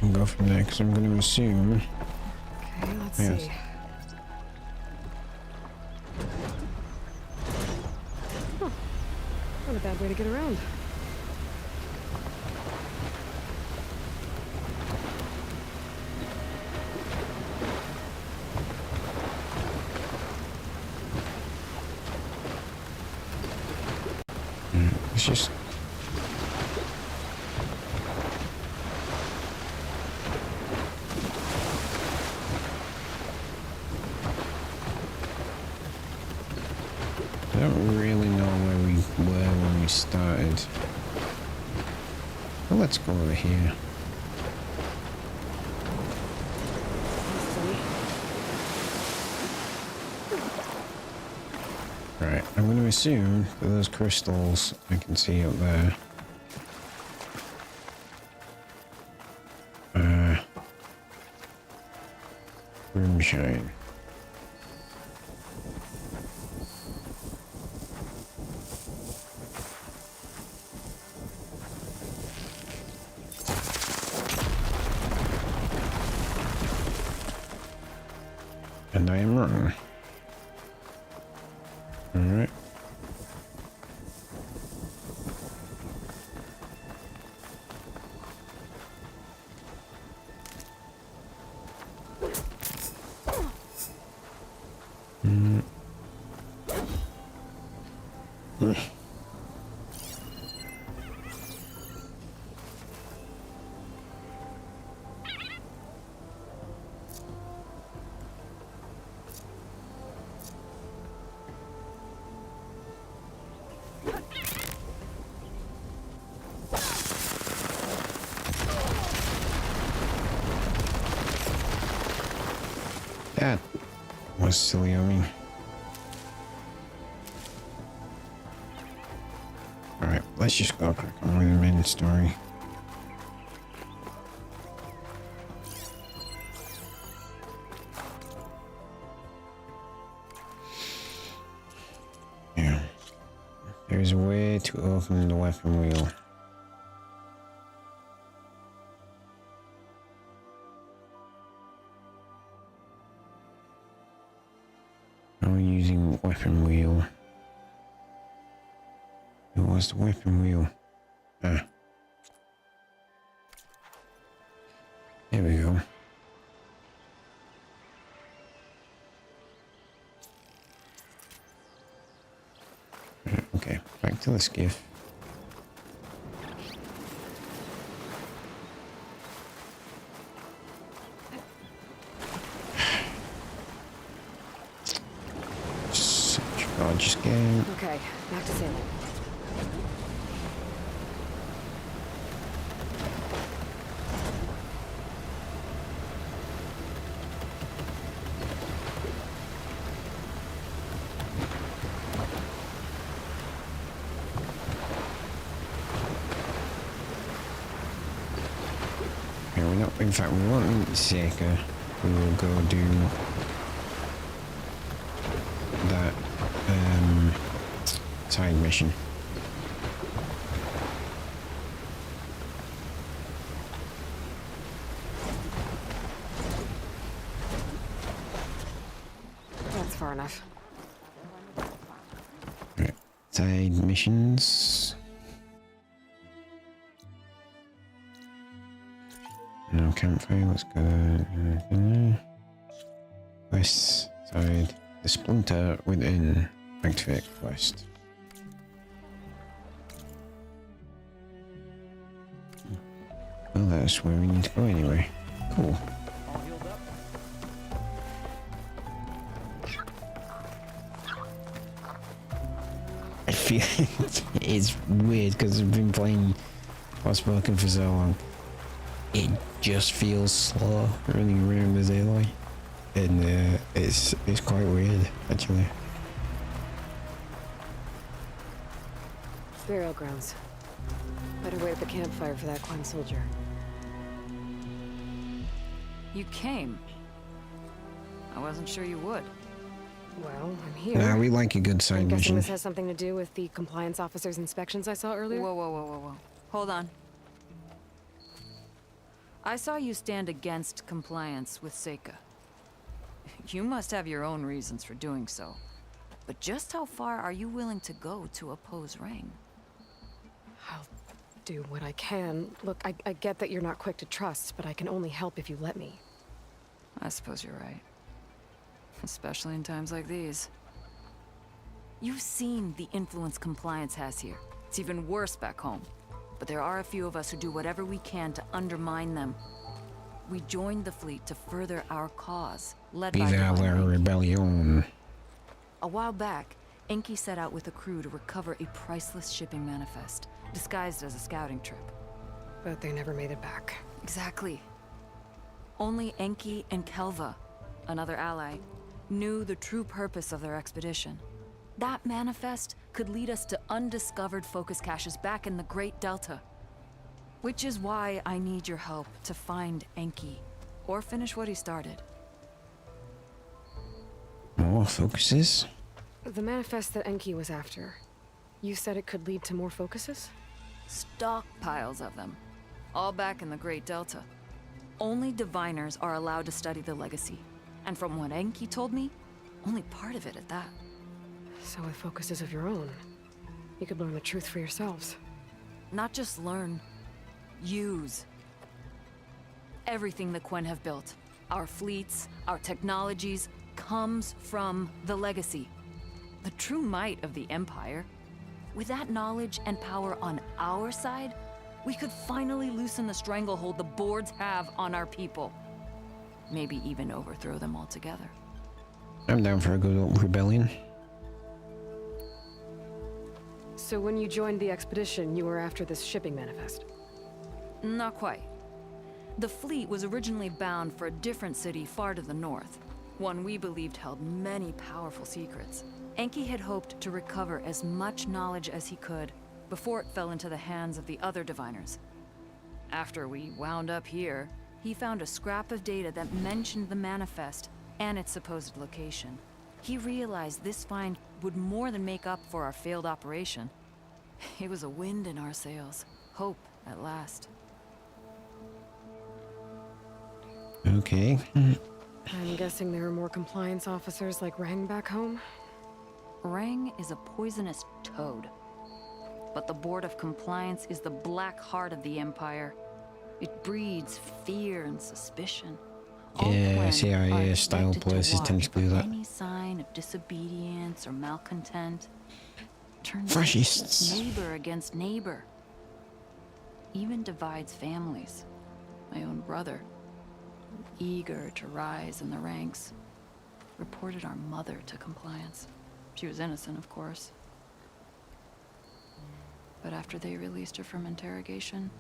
And go from there, because I'm going to assume... Okay, let's Yes. see. Huh. Not a bad way to get around. It's just... I don't really know where we were when we started. Well, let's go over here. Right, I'm going to assume that those crystals I can see up there. Brimshine. And I am wrong. Alright. That was silly of me. Alright, let's just go crack on with the main story. Yeah. There's a way to open the weapon wheel. Using weapon wheel. It was the weapon wheel. Ah. There we go. Okay, back to the skiff. Gorgeous game. Okay, back to sailing. Yeah, we're not. In fact, we won't meet Seika. We will go do that side mission. That's far enough. Right. Side missions. No campfire, let's go. West side. The splinter within. Activate quest. Well, that's where we need to go anyway. Cool. I feel it's weird because I've been playing Forspoken for so long. It just feels slow running around as Aloy, and it's quite weird actually. Burial grounds. Better wait at the campfire for that Quan soldier. You came. I wasn't sure you would. Well, I'm here. Nah, we like a good I'm side guessing mission. this has something to do with the compliance officer's inspections I saw earlier? Whoa. Hold on. I saw you stand against compliance with Seika. You must have your own reasons for doing so. But just how far are you willing to go to oppose Rang? I'll do what I can. Look, I get that you're not quick to trust, but I can only help if you let me. I suppose you're right. Especially in times like these. You've seen the influence compliance has here. It's even worse back home. But there are a few of us who do whatever we can to undermine them. We joined the fleet to further our cause, led by Viva la Divine Enki. rebellion. A while back, Enki set out with a crew to recover a priceless shipping manifest, disguised as a scouting trip. But they never made it back. Exactly. Only Enki and Kelva, another ally, knew the true purpose of their expedition. That manifest could lead us to undiscovered focus caches back in the Great Delta. Which is why I need your help to find Enki, or finish what he started. More focuses? The manifest that Enki was after. You said it could lead to more focuses? Stockpiles of them, all back in the Great Delta. Only diviners are allowed to study the legacy. And from what Enki told me, only part of it at that. So with focuses of your own, you could learn the truth for yourselves. Not just learn, use. Everything the Quen have built, our fleets, our technologies, comes from the legacy. The true might of the Empire. With that knowledge and power on our side, we could finally loosen the stranglehold the boards have on our people. Maybe even overthrow them altogether. I'm down for a good old rebellion. So when you joined the expedition, you were after this shipping manifest? Not quite. The fleet was originally bound for a different city far to the north, one we believed held many powerful secrets. Enki had hoped to recover as much knowledge as he could before it fell into the hands of the other diviners. After we wound up here, he found a scrap of data that mentioned the manifest and its supposed location. He realized this find would more than make up for our failed operation. It was a wind in our sails. Hope, at last. Okay. I'm guessing there are more compliance officers like Rang back home? Rang is a poisonous toad. But the Board of Compliance is the black heart of the Empire. It breeds fear and suspicion. All Yeah, Quen CIA are style expected to places tend to watch do for that. Any sign of disobedience or malcontent. Turns Fascists. neighbor against neighbor. Even divides families. My own brother, eager to rise in the ranks, reported our mother to compliance. She was innocent, of course. But after they released her from interrogation,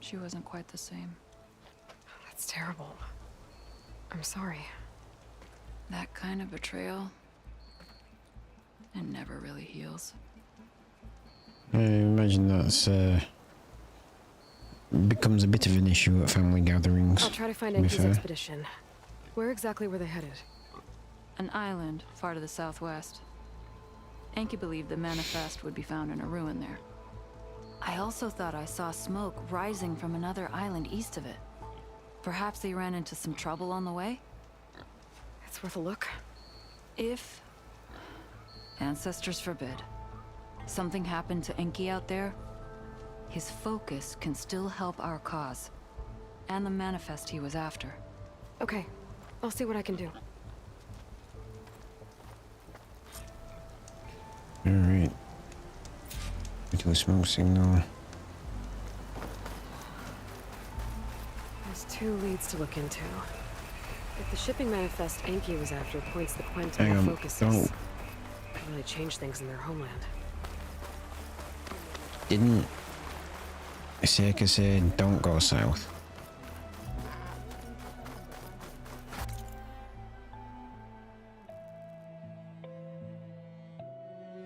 she wasn't quite the same. That's terrible. I'm sorry. That kind of betrayal, it never really heals. I imagine that's becomes a bit of an issue at family gatherings. I'll try to find to be Enki's fair. expedition. Where exactly were they headed? An island far to the southwest. Enki believed the manifest would be found in a ruin there. I also thought I saw smoke rising from another island east of it. Perhaps they ran into some trouble on the way? It's worth a look. If, ancestors forbid, something happened to Enki out there, his focus can still help our cause, and the manifest he was after. Okay, I'll see what I can do. Alright. To a smoke signal. There's 2 leads to look into. If the shipping manifest Enki was after points the Quen to Hang more on, focuses, don't. could really change things in their homeland. Didn't Seika say don't go south?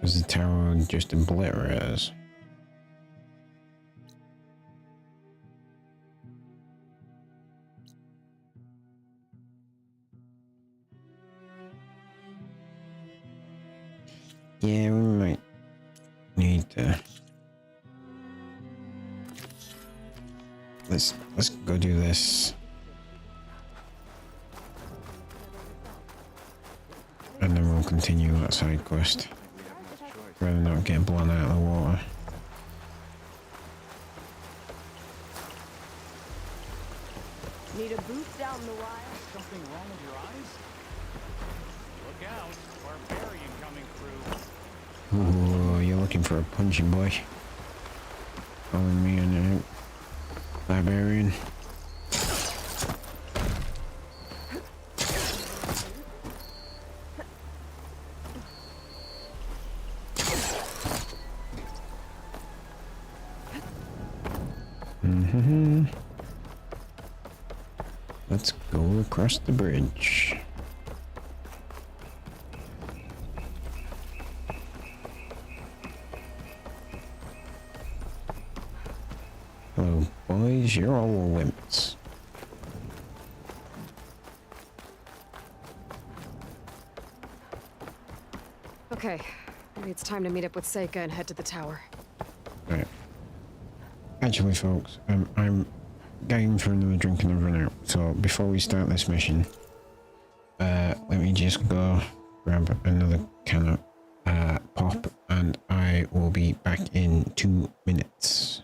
Was the tower just obliterates. Yeah, we might need to. Let's go do this. And then we'll continue that side quest. Rather than not get blown out of the water. Need a boost down the wire? Something wrong with your eyes? Look out, barbarian coming through. Ooh, you're looking for a punching boy. Calling me a barbarian. Let's go across the bridge. Hello, boys. You're all wimps. Okay, maybe it's time to meet up with Seika and head to the tower. Right. Actually, folks, I'm going for another drink and I've run out. So before we start this mission, let me just go grab another can of pop, and I will be back in 2 minutes.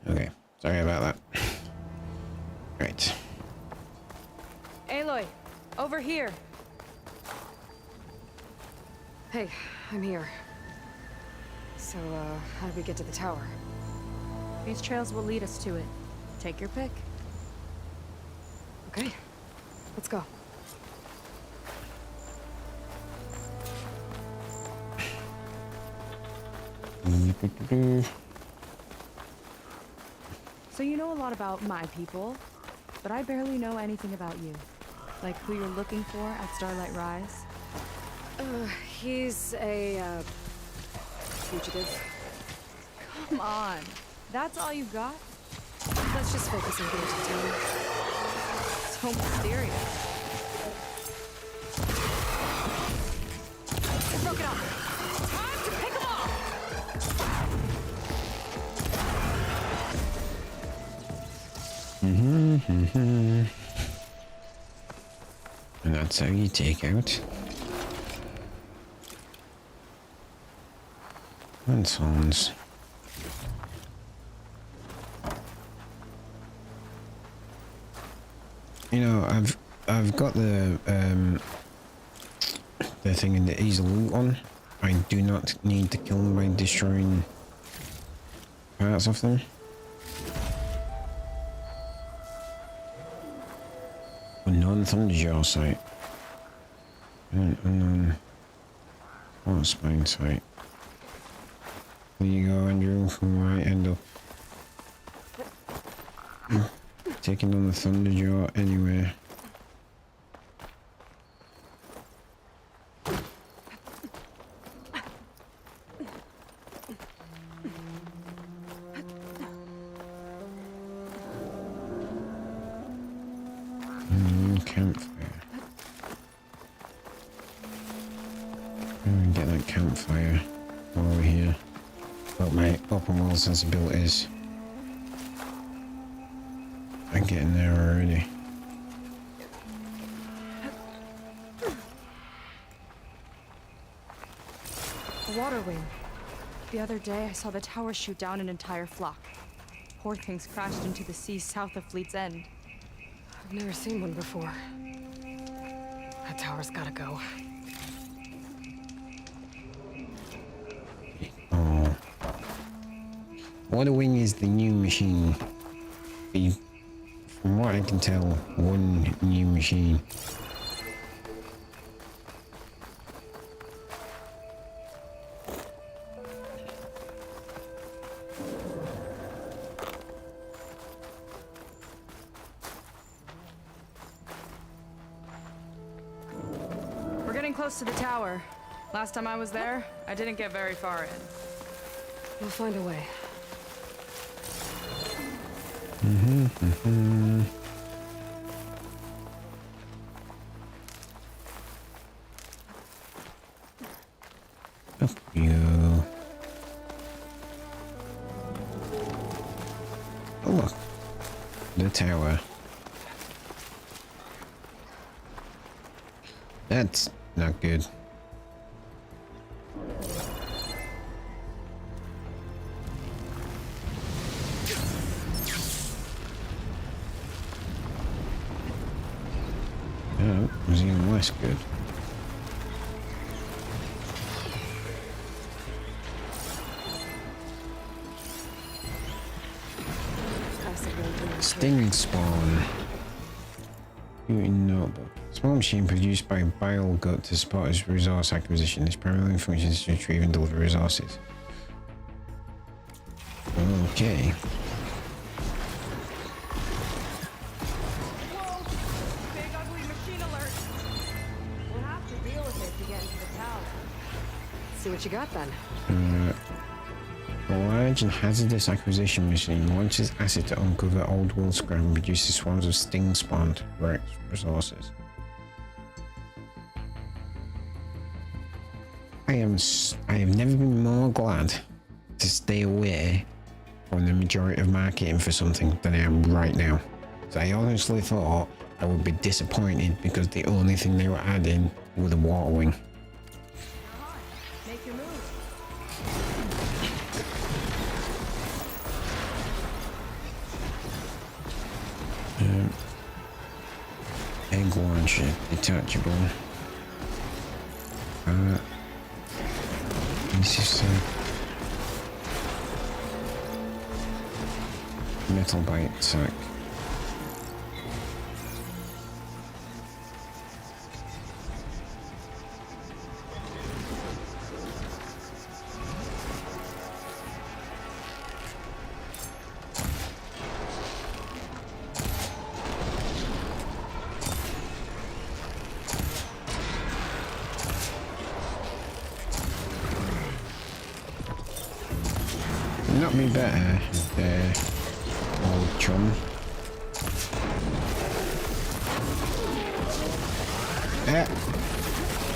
Okay, sorry about that. Right. Aloy, over here. Hey, I'm here. So, how do we get to the tower? These trails will lead us to it. Take your pick. Okay, let's go. So you know a lot about my people, but I barely know anything about you. Like who you're looking for at Starlight Rise. He's a, fugitive. Come on. That's all you've got? Let's just focus on getting to town. So mysterious. They broke it off. Time to pick them off! And that's how you take out Hansons. You know, I've got the thing in the ease of loot on. I do not need to kill them by destroying parts of them. Unknown Thunderjaw site. Unknown water spine site. There you go, Andrew. We might end up taking on the Thunderjaw anyway. Campfire. Get that campfire while we're here. But my open world sensibilities are getting there already. The water wing. The other day I saw the tower shoot down an entire flock. Poor things crashed into the sea south of Fleet's End. I've never seen one before. That tower's gotta go. Oh. Water Wing is the new machine. From what I can tell, one new machine. Close to the tower. Last time I was there, I didn't get very far in. We'll find a way. Up you. Oh look, the tower. That's not good. Oh, it was even less good. Sting spawn. Beauty notebook. Small machine produced by Bilegut to support its resource acquisition. Its primary function is to retrieve and deliver resources. Okay. Whoa! Big ugly machine alert! We'll have to deal with it to get into the tower. See what you got then. A large and hazardous acquisition machine launches acid to uncover old world scrap and produces swarms of sting spawned resources. I have never been more glad to stay away from the majority of marketing for something than I am right now. So I honestly thought I would be disappointed because the only thing they were adding was the water wing. Make your move. Egg launcher, detachable. He's just a metal bite sack. Not me better, there, old chum.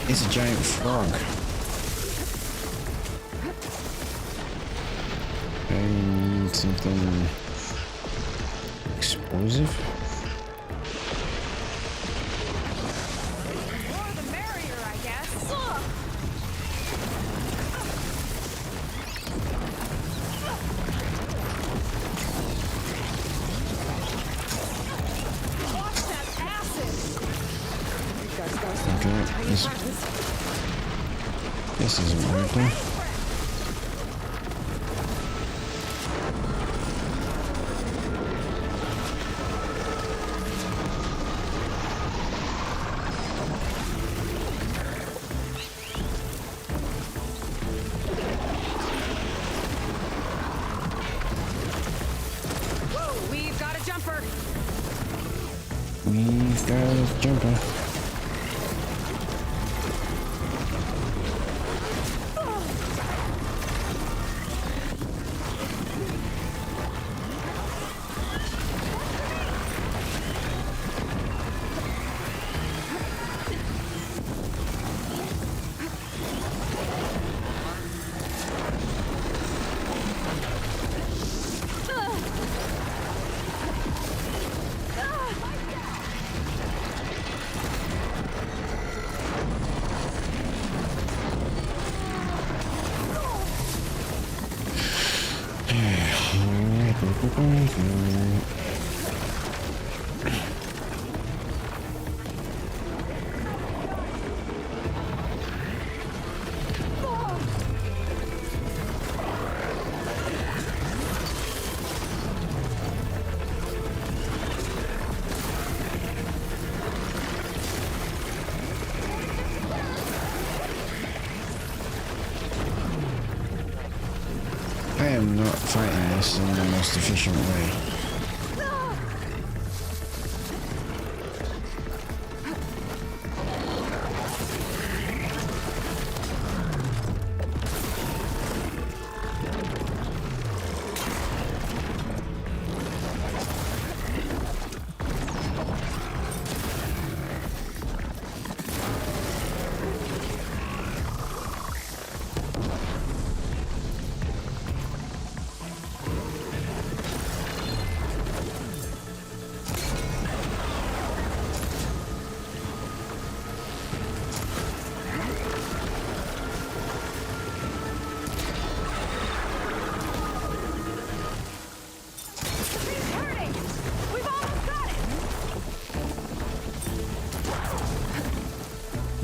It's a giant frog. I need something explosive. More the merrier, I guess. Watch that acid! You guys gotta stop Okay, tiny this isn't working. Whoa, we've got a jumper! We've got a jumper. I am not fighting this in the most efficient way.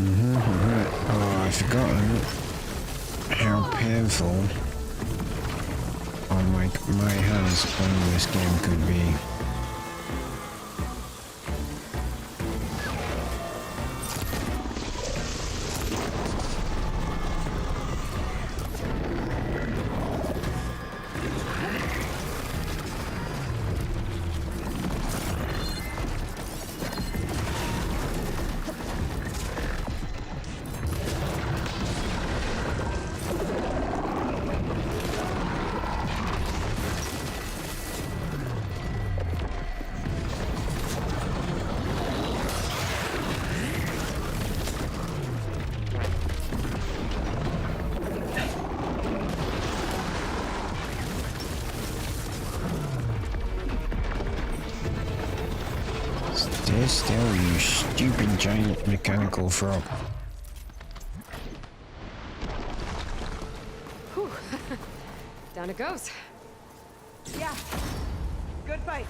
Oh, I've forgotten how painful on my hands playing this game could be. Stay still, you stupid giant mechanical frog. Whew. Down it goes. Yeah. Good fight.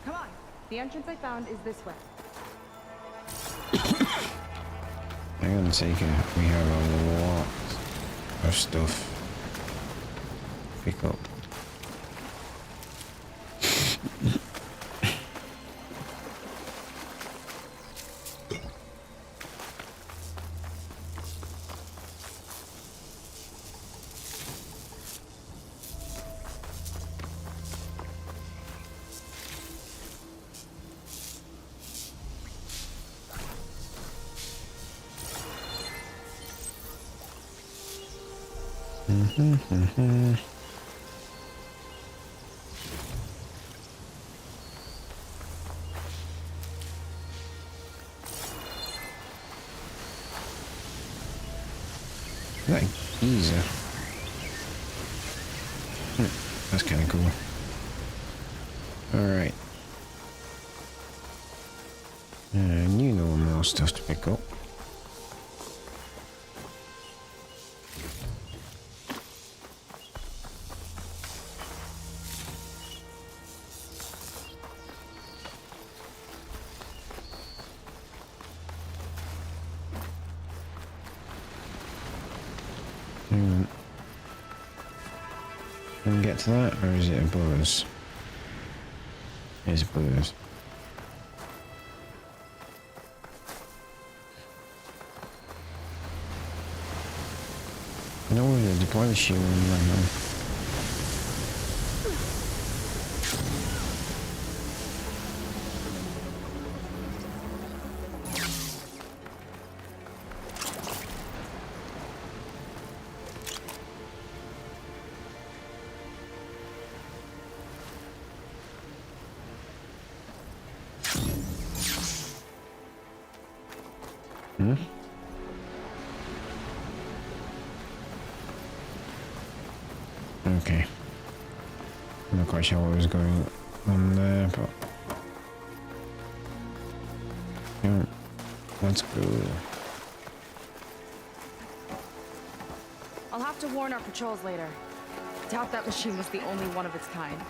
Come on. The entrance I found is this way. Hang on a second, we have a lot of stuff. Pick up. That geezer. That's kind of cool. Alright. And you know more stuff to pick up. Can we get to that, or is it above us? It's above us. No way to deploy the shield right now. Okay. I'm not quite sure what was going on there, but... yeah, let's go. I'll have to warn our patrols later. Doubt that machine was the only one of its kind.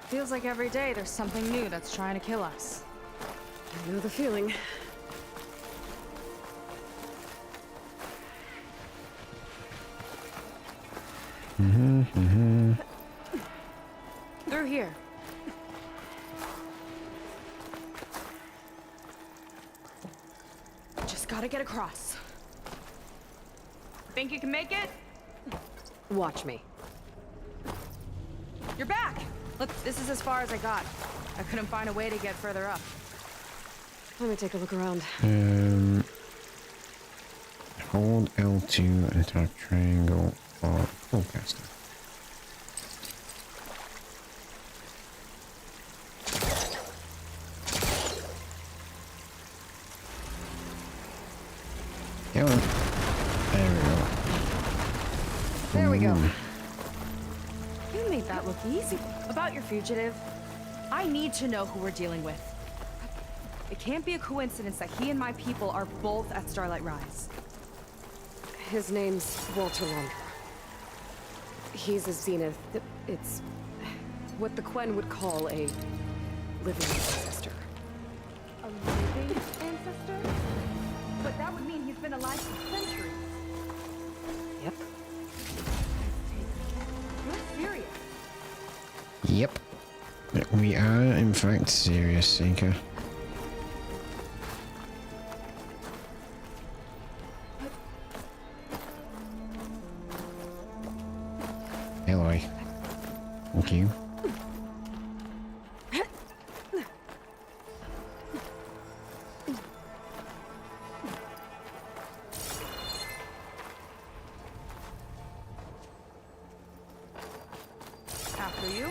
Feels like every day there's something new that's trying to kill us. I know the feeling. Through here. Just gotta get across. Think you can make it? Watch me. You're back! Look, this is as far as I got. I couldn't find a way to get further up. Let me take a look around. Hold L2 and tap triangle for forecaster. Come on. There we go. There we go. You made that look easy. About your fugitive, I need to know who we're dealing with. It can't be a coincidence that he and my people are both at Starlight Rise. His name's Walter Londra. He's a Zenith. It's what the Quen would call a living ancestor. A living ancestor? But that would mean he's been alive for centuries. Yep. You're serious? Yep. We are, in fact, serious, Seeker. Hello. Thank you. After you.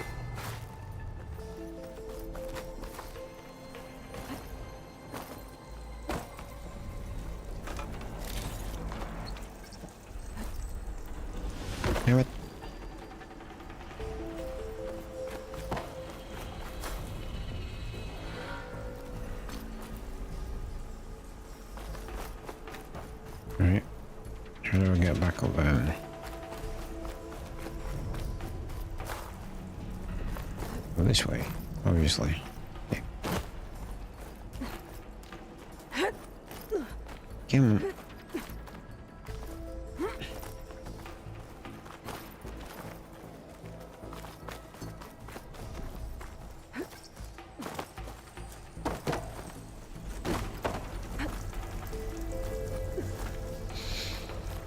Damn it. Right. How do I get back up there? Well, this way, obviously. Yeah. Come on.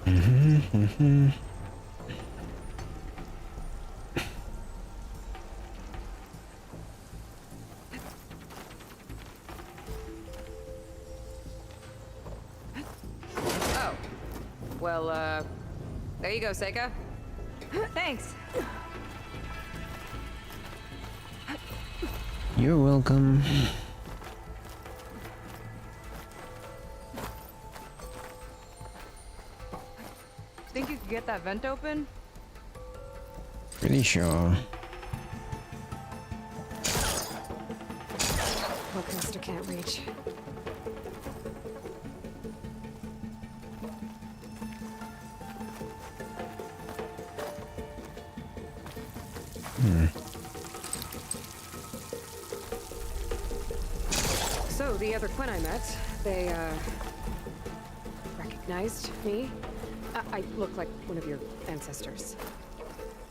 Oh. Well, there you go, Seika. Thanks. You're welcome. Think you could get that vent open? Pretty sure. Hellcaster can't reach. So, the other Quinn I met, they, recognized me. I look like one of your ancestors.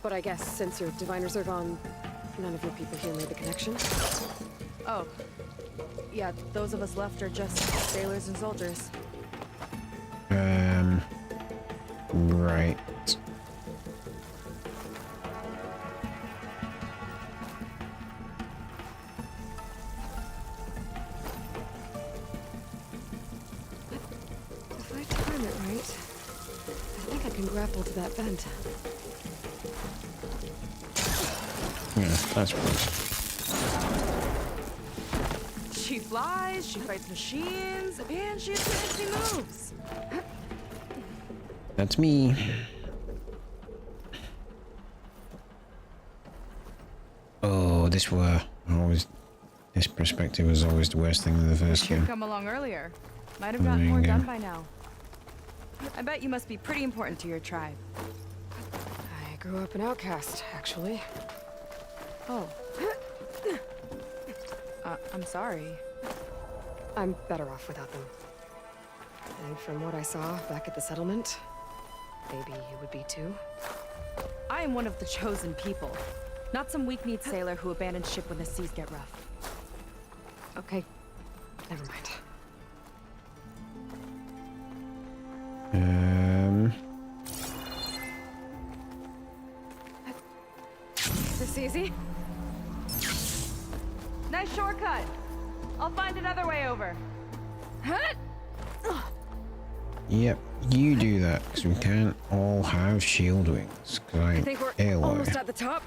But I guess since your diviners are gone, none of your people here made the connection? Oh. Yeah, those of us left are just sailors and soldiers. Right. If I time it right, I think I can grapple to that vent. Yeah, that's close. She flies, she fights machines, and she has fancy moves. That's me. Oh, this perspective was always the worst thing in the first Should game. come along earlier. Might have gotten There you more go. done by now. I bet you must be pretty important to your tribe. I grew up an outcast, actually. Oh. I'm sorry. I'm better off without them. And from what I saw back at the settlement, maybe you would be too. I am one of the chosen people. Not some weak-kneed sailor who abandons ship when the seas get rough. Okay, never mind. Is this easy? Nice shortcut. I'll find another way over. Yep, you do that, because we can't all have shield wings. Because I think we're Aloy. almost at the top.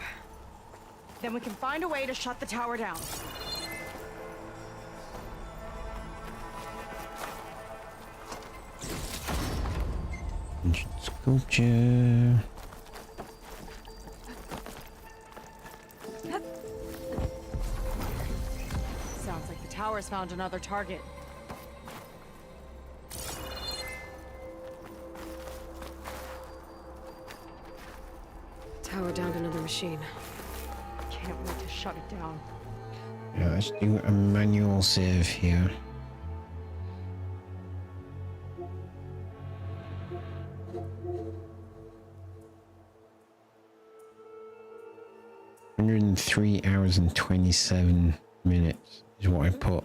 Then we can find a way to shut the tower down. Ancient sculpture. Sounds like the tower's found another target. Tower downed another machine. Can't wait to shut it down. Yeah, let's do a manual save here. $103 and 27 minutes is what I put.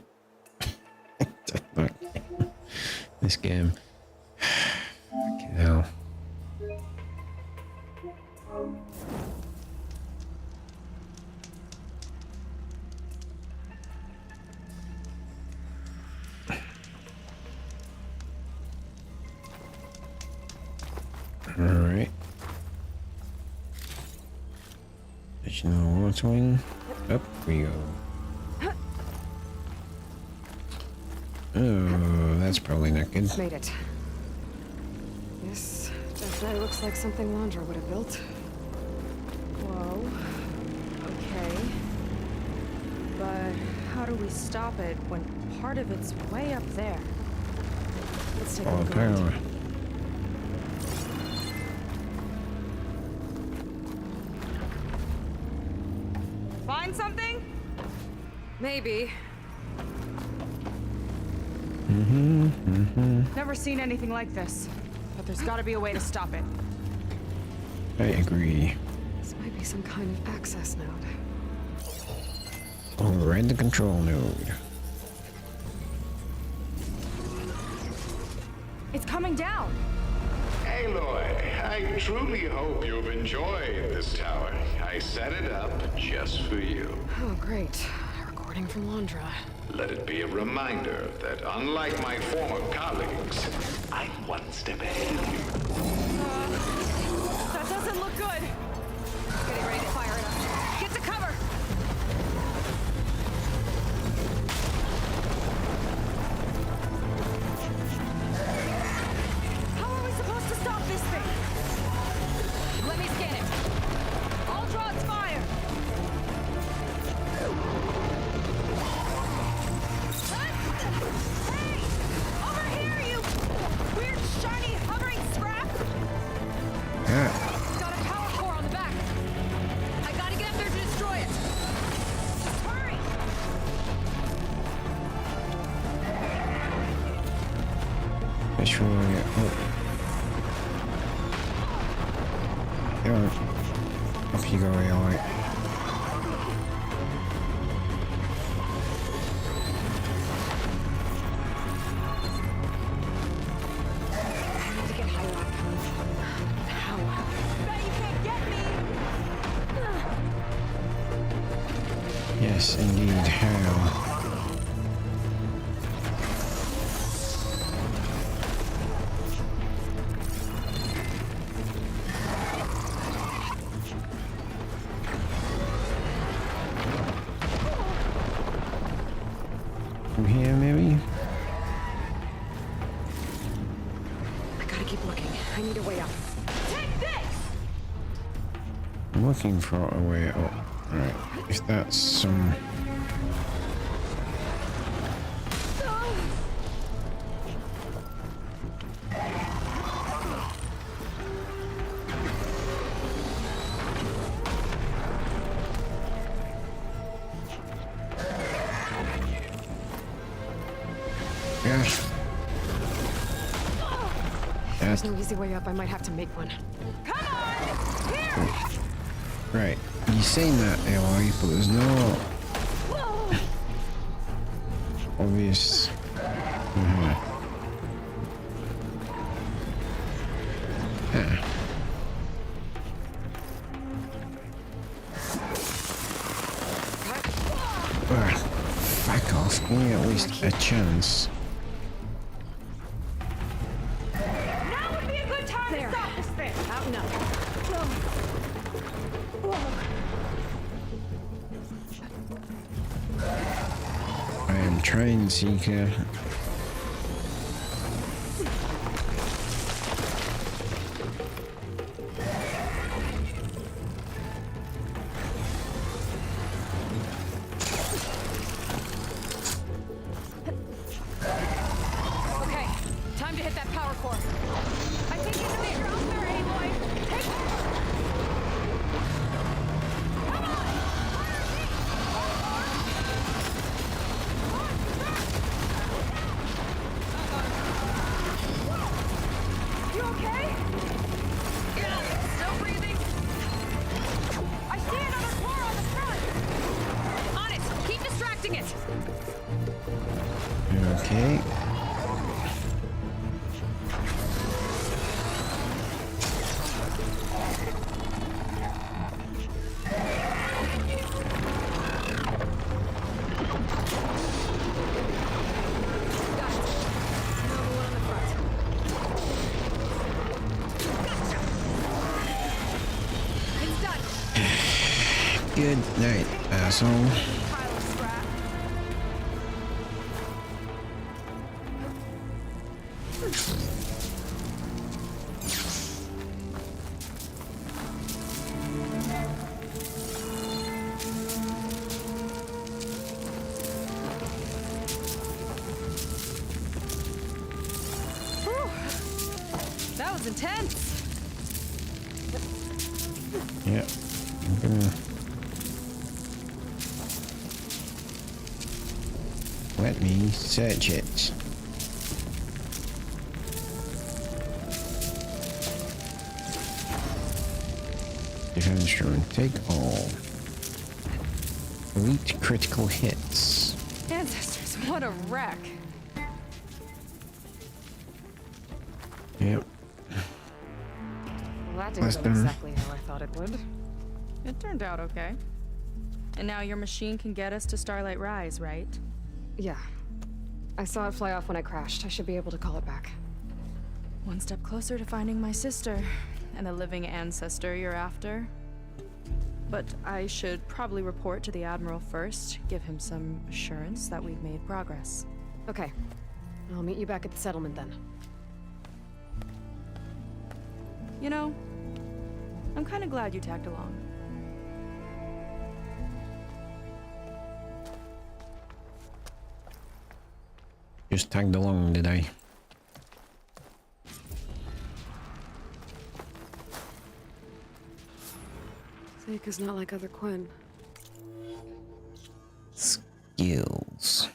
This game. Fucking hell. Alright. Additional water wing. Up we go. Oh, that's probably not good. Made it. This definitely looks like something Landra would have built. Whoa. Okay. But how do we stop it when part of it's way up there? Let's take a Oh, look around. power. Find something? Maybe. Never seen anything like this. But there's gotta be a way to stop it. I agree. This might be some kind of access node. Override the control node. It's coming down! Aloy! I truly hope you've enjoyed this tower. I set it up just for you. Oh, great. A recording from Londra. Let it be a reminder that unlike my former colleagues, I'm one step ahead of you. That doesn't look good. Getting ready to fire at us. Get to cover! How are we supposed to stop this thing? Let me scan it. All drones fire! Hey! Over here, you weird, shiny, hovering scrap! Yeah. Got a power core on the back. I gotta get up there to destroy it. Just hurry! Which way? Oh. Yeah. Up you go, Aloy. To get higher up. How? Bet you can't get me! Yes, indeed. How? From here, maybe? I gotta keep looking. I need a way up. Take this! I'm looking for a way up. Right. If that's some... Yeah. There's no easy way up. I might have to make one. Come on! Here! Right. You're saying that, Aloy, but there's no obvious. Back off. Give me at least a chance. Now would be a good time to stop this thing! Out and up. I am trying, Seeker. Okay, time to hit that power core. I think you know you're up there, Aloy! Take Come on! You okay? Yeah, still breathing. I see another core on the front! On it. Keep distracting it. Okay. Another one on the front. It's done. Good night, asshole. Pile of scrap. Whew. That was intense. Yep. I'm gonna let me search it. Defense drone, take all. Elite critical hits. Ancestors, what a wreck. Yep. That didn't go exactly how I thought it would. It turned out okay. And now your machine can get us to Starlight Rise, right? Yeah. I saw it fly off when I crashed. I should be able to call it back. One step closer to finding my sister and the living ancestor you're after. But I should probably report to the Admiral first, give him some assurance that we've made progress. Okay. I'll meet you back at the settlement then. You know, I'm kind of glad you tagged along. Just tagged along, did I? Seika's not like other Quinn. Skills.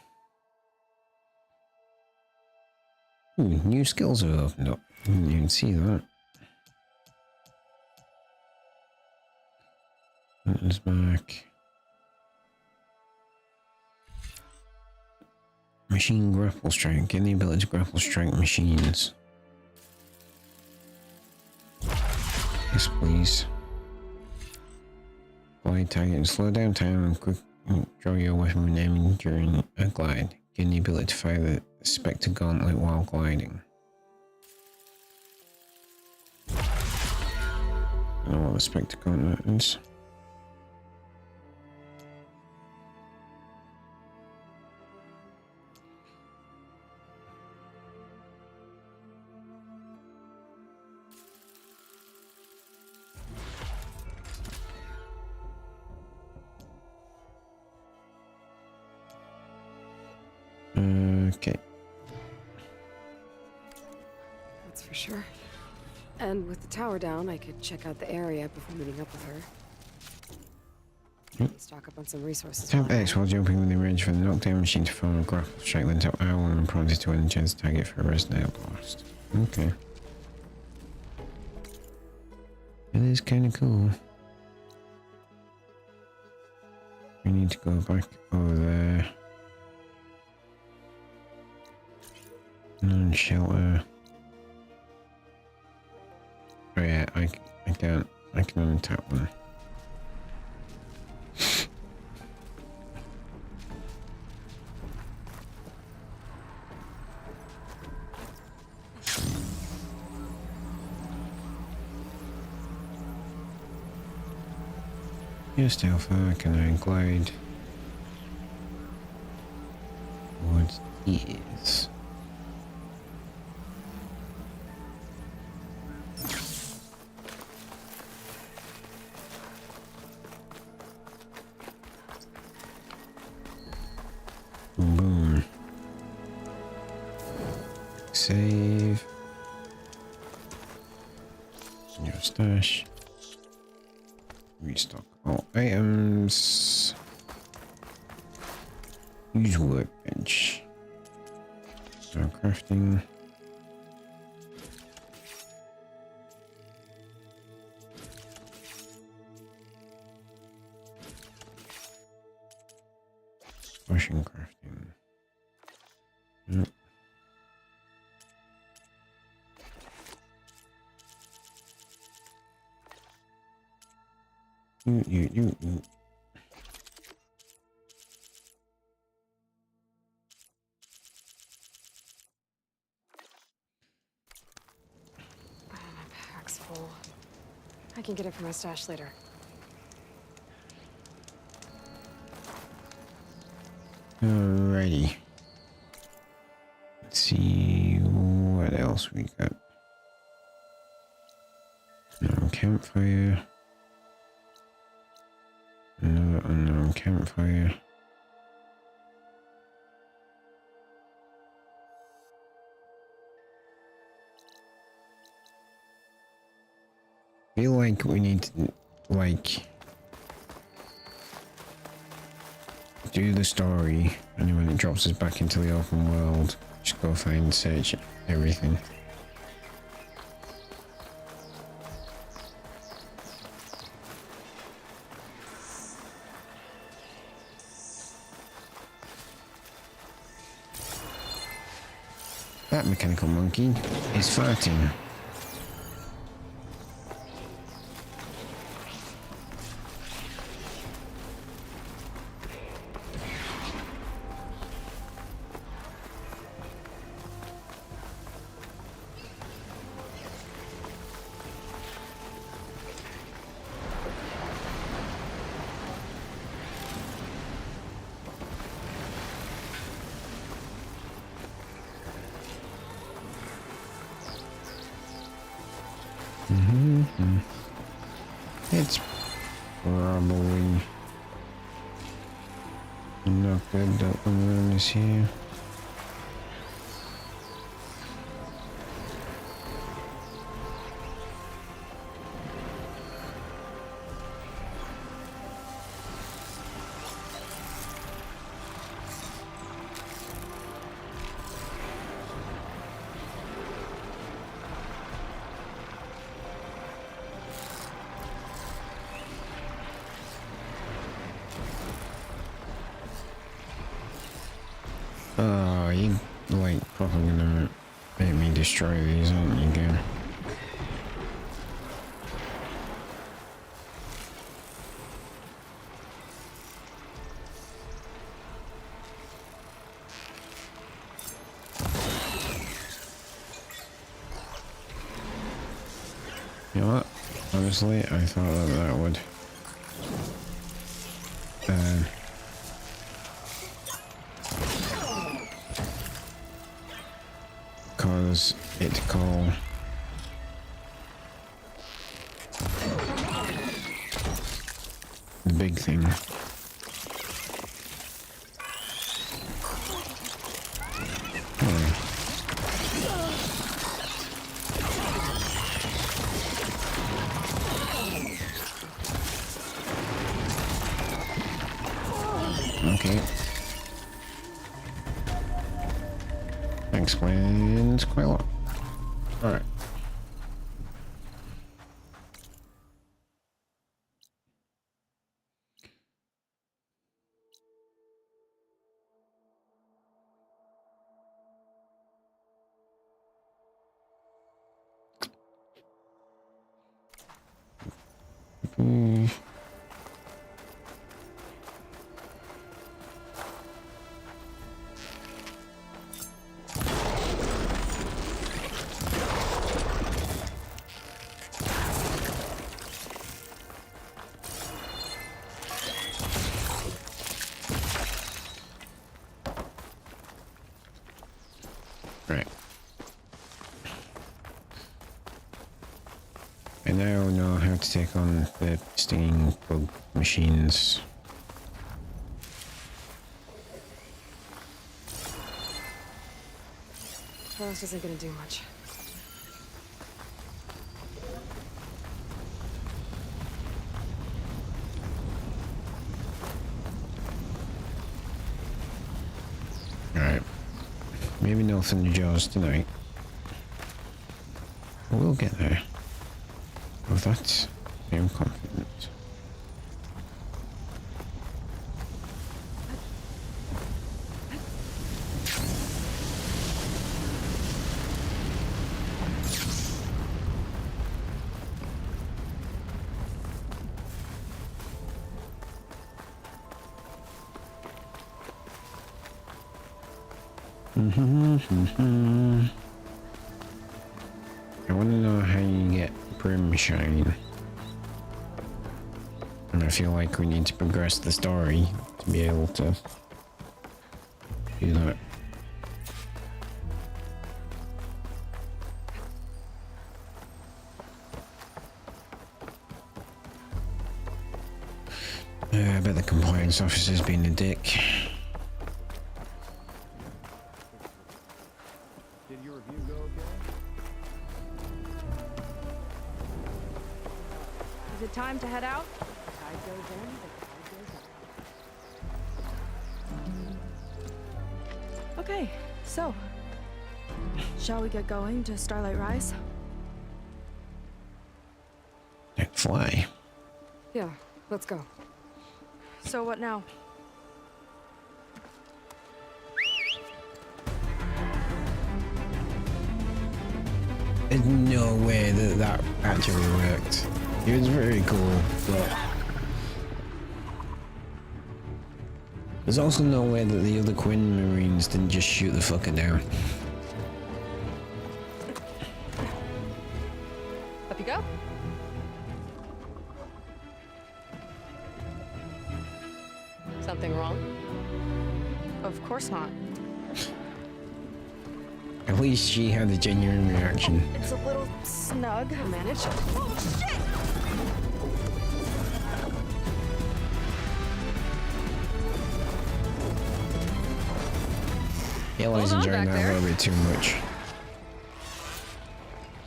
Ooh, new skills have opened up. Didn't even see that. Hunter's back. Machine grapple strike. Get the ability to grapple strike machines. Yes, please. Glide target and slow down time and quick draw your weapon when aiming during a glide. Gain the ability to fire the Spectre Gauntlet while gliding. I don't know what the Spectre Gauntlet is. Okay. That's for sure. And with the tower down, I could check out the area before meeting up with her. Yep. Stock up on some resources. Tap X while jumping within range for the knockdown machine to form a grapple strike, then tap R1 and prompted to enchant the target for a resonate blast. Okay. It is kind of cool. We need to go back over there. Non-shelter. Oh yeah, I can untap one. Yes, how far can I glide towards ears? Boom. Save. Your stash. Restock all items. Use workbench. Start crafting. Potion crafting. Yep. You. My pack's full. I can get it from my stash later. Alrighty. Let's see what else we got. No campfire. Another unknown campfire. Feel like we need to do the story, and then when it drops us back into the open world, just go find, search everything. That mechanical monkey is farting. It's probably not good that the moon is here. Oh, you like probably gonna make me destroy these, aren't you, game? You know what? Honestly, I thought that would cause it to call the big thing. Okay. Explains quite a lot. Alright. Right. I now know how to take on the stinging bug machines. Well, this isn't gonna do much. Alright. Maybe no thunder jaws tonight. But we'll get there. Of that, I am confident. I want to know how you get Brim Shine. And I feel like we need to progress the story to be able to do that. I bet the compliance officer's been a dick. Did your review go okay? Is it time to head out? Tide goes in, the tide goes out. Okay, so shall we get going to Starlight Rise? And fly. Yeah, let's go. So what now? There's no way that that actually worked. It was very cool, but there's also no way that the other Quinn Marines didn't just shoot the fucker down. Up you go. Something wrong? Of course not. At least she had a genuine reaction. It's a little snug. I'll manage. Oh, shit! Eli's Hold on enjoying back that a there. little bit too much.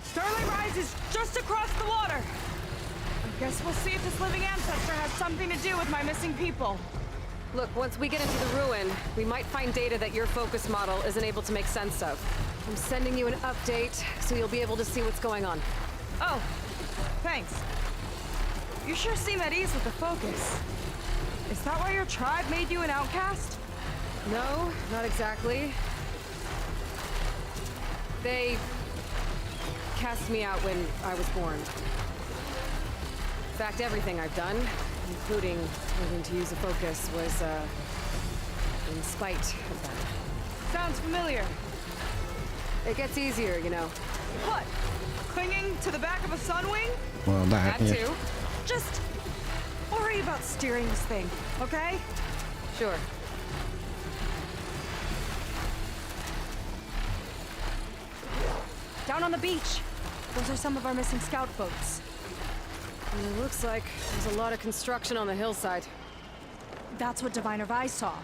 Starlight Rise is just across the water. I guess we'll see if this living ancestor has something to do with my missing people. Look, once we get into the ruin, we might find data that your focus model isn't able to make sense of. I'm sending you an update, so you'll be able to see what's going on. Oh, thanks. You sure seem at ease with the focus. Is that why your tribe made you an outcast? No, not exactly. They cast me out when I was born. In fact, everything I've done, including learning to use a focus, was, in spite of them. Sounds familiar. It gets easier, you know. What? Clinging to the back of a sunwing? Well, that, That yeah. too. Just worry about steering this thing, okay? Sure. Down on the beach. Those are some of our missing scout boats. And it looks like there's a lot of construction on the hillside. That's what Diviner Vi saw.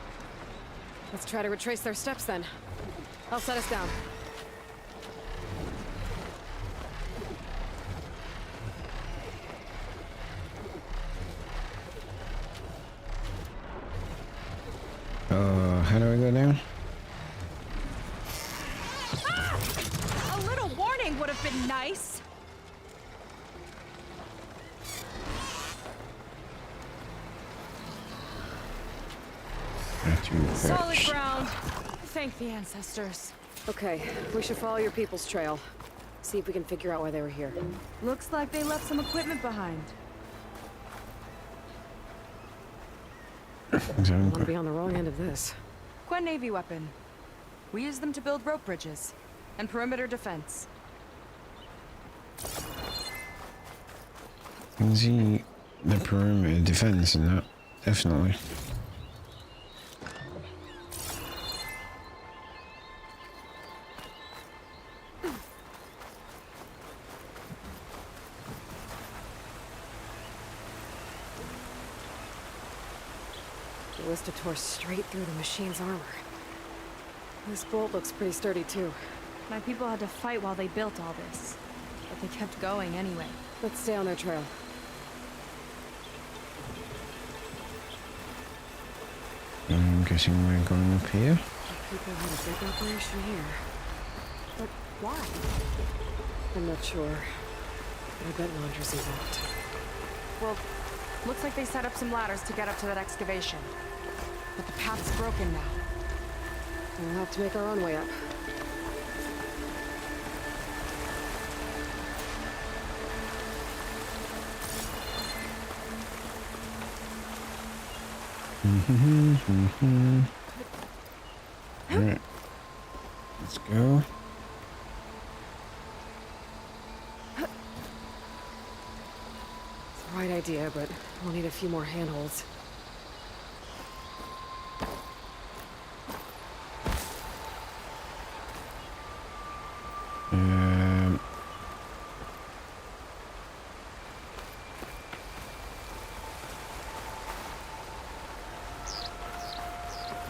Let's try to retrace their steps then. I'll set us down. How do I go down? Ah! A little warning would have been nice. Solid ground. Thank the ancestors. Okay, we should follow your people's trail. See if we can figure out why they were here. Looks like they left some equipment behind. I want to be on the wrong end of this. Quen Navy weapon. We use them to build rope bridges and perimeter defense. Can see the perimeter defense and that, definitely. The ballista tore straight through the machine's armor. This bolt looks pretty sturdy too. My people had to fight while they built all this, but they kept going anyway. Let's stay on their trail. I'm guessing we're going up here. People had a big operation here. But why? I'm not sure. I bet Londra's involved. Well, looks like they set up some ladders to get up to that excavation. But the path's broken now. We'll have to make our own way up. Alright. Let's go. It's the right idea, but we'll need a few more handholds.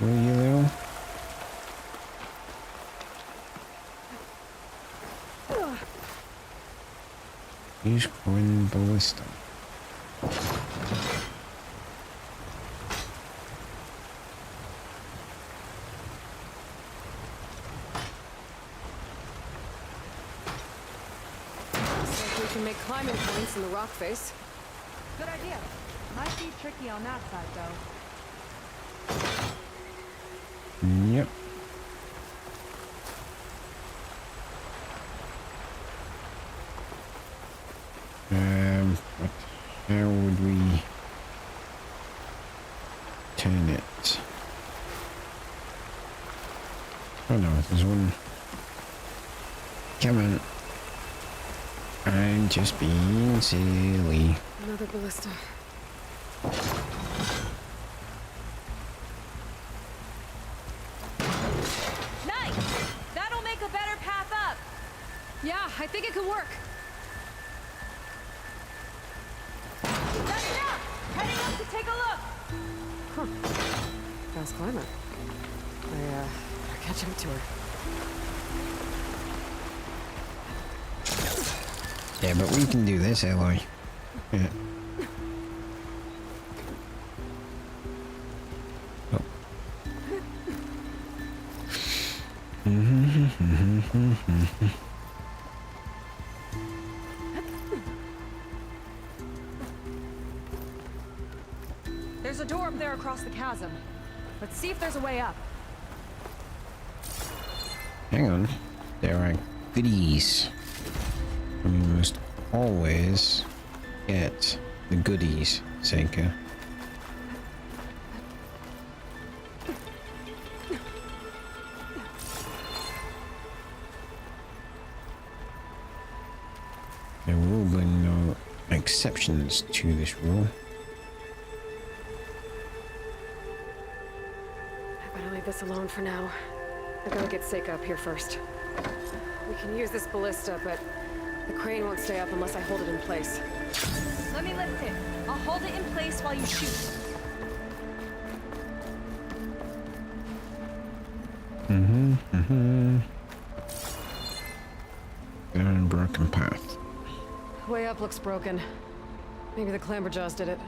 Will you, Lil? Use coin ballista. Looks like we can make climbing points in the rock face. Good idea. Might be tricky on that side, though. Yep. But how would we turn it? Oh no, there's one. Come on. I'm just being silly. Another ballista. Nice! That'll make a better I think it could work. That's enough! Heading up to take a look! Huh. Fast climber. Better catch up to her. Yeah, but we can do this, Aloy. Yeah. Oh. There's a door up there across the chasm. Let's see if there's a way up. Hang on. There are goodies. And we must always get the goodies, Seika. There will be no exceptions to this rule. I better leave this alone for now. I gotta get Seika up here first. We can use this ballista, but the crane won't stay up unless I hold it in place. Let me lift it. I'll hold it in place while you shoot. Unbroken path. Way up looks broken. Maybe the clamberjaws did it.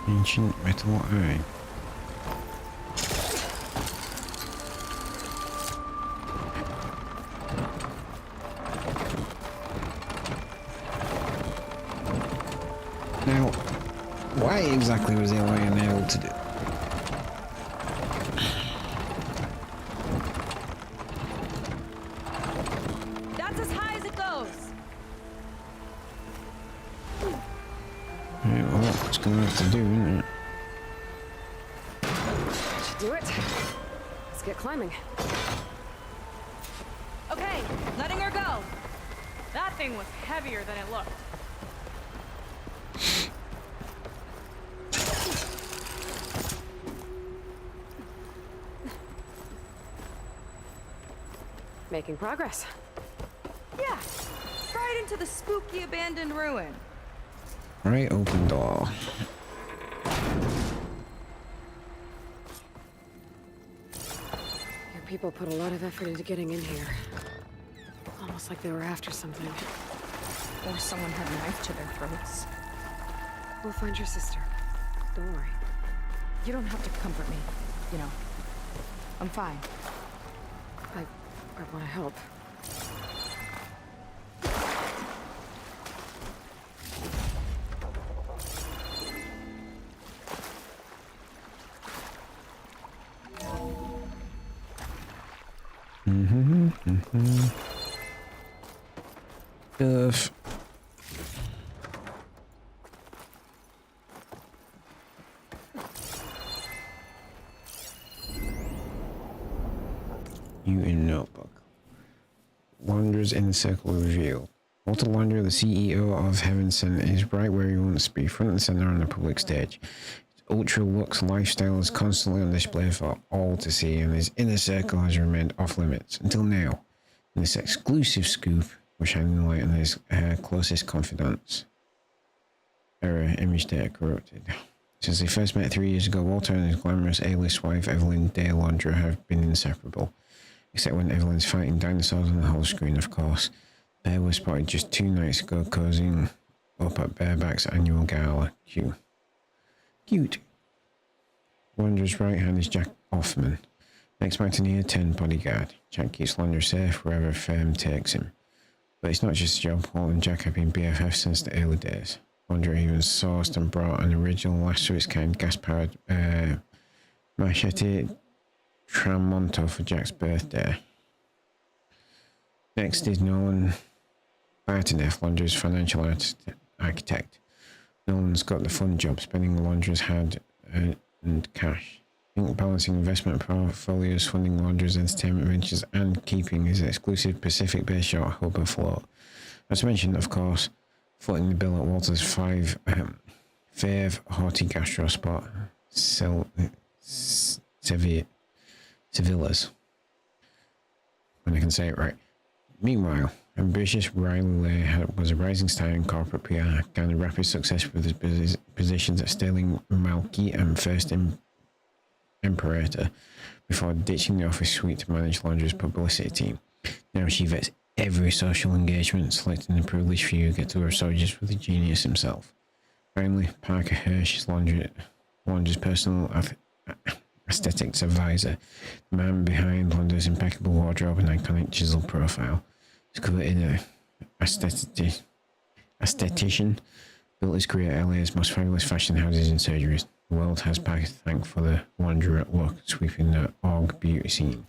Ancient metal eye. Now, why exactly was Aloy unable to do? That's as high as it goes. Right, well, it's gonna have to do, isn't it? Should do it. Let's get climbing. Okay, letting her go. That thing was heavier than it looked. Making progress. Yeah, right into the spooky abandoned ruin. Right, open door. Your people put a lot of effort into getting in here. Almost like they were after something. Or someone had a knife to their throats. We'll find your sister. Don't worry. You don't have to comfort me, you know. I'm fine. I want to help. Stuff. You in notebook. Wanderer's Inner Circle revealed. Walter Wanderer, the CEO of Heaven Sent, is right where he wants to be, front and center on the public stage. His ultra-lux lifestyle is constantly on display for all to see, and his inner circle has remained off-limits, until now. In this exclusive scoop, we're shining light on his closest confidants. Error, image data corrupted. Since they first met 3 years ago, Walter and his glamorous A-list wife, Evelyn Day Wanderer, have been inseparable. Except when Evelyn's fighting dinosaurs on the holoscreen, of course. The pair was spotted just 2 nights ago, cozying up at Bareback's annual gala. Cute. Wanderer's right hand is Jack Hoffman, next Mountaineer turned bodyguard. Jack keeps Wanderer safe wherever Firm takes him. But it's not just a job. Walt and Jack have been BFFs since the early days. Wanderer even sourced and brought an original, last-of-its-kind gas-powered machete Tramonto for Jack's birthday. Next is Nolan Bartoneff, Wanderer's financial architect. Nolan's got the fun job, spending the Wanderer's hard earned cash. Think balancing investment portfolios, funding Wanderer's entertainment ventures, and keeping his exclusive Pacific-based yacht hub afloat. As mentioned, of course, footing the bill at Walter's fave haughty gastro spot, Sevillas. When I can say it right. Meanwhile, ambitious Riley was a rising star in corporate PR, garnered rapid success with his positions at Sterling Malky and First Imperator, before ditching the office suite to manage Laundra's publicity team. Now she vets every social engagement, selecting the privileged few who get to wear soldiers with the genius himself. Finally, Parker Hirsch is Laundra's personal aesthetics advisor, the man behind Laundra's impeccable wardrobe and iconic chiseled profile. He's coveted an aesthetician, built his career at LA's most fabulous fashion houses and surgeries. The world has Parker to thank for the Wanderer at work, sweeping the org beauty scene.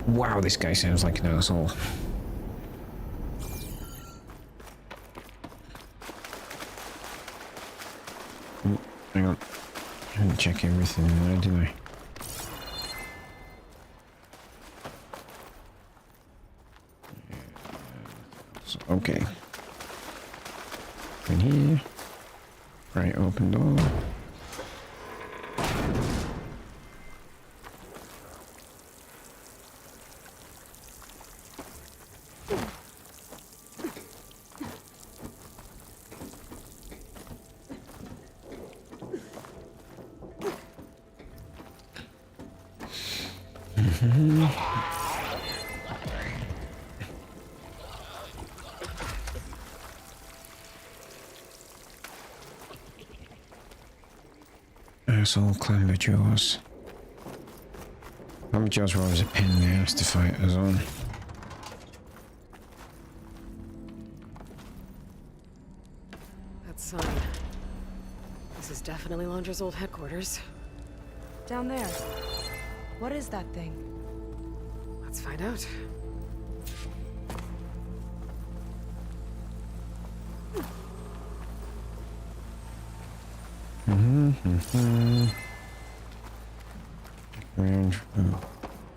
Wow, this guy sounds like an asshole. Hang on. I didn't check everything in there, did I? So, okay. In here. Right, open door. Asshole climber Jaws. Climber Jaws were always a pain in the ass to fight us on. That sign. This is definitely Laundra's old headquarters. Down there. What is that thing? Let's find out.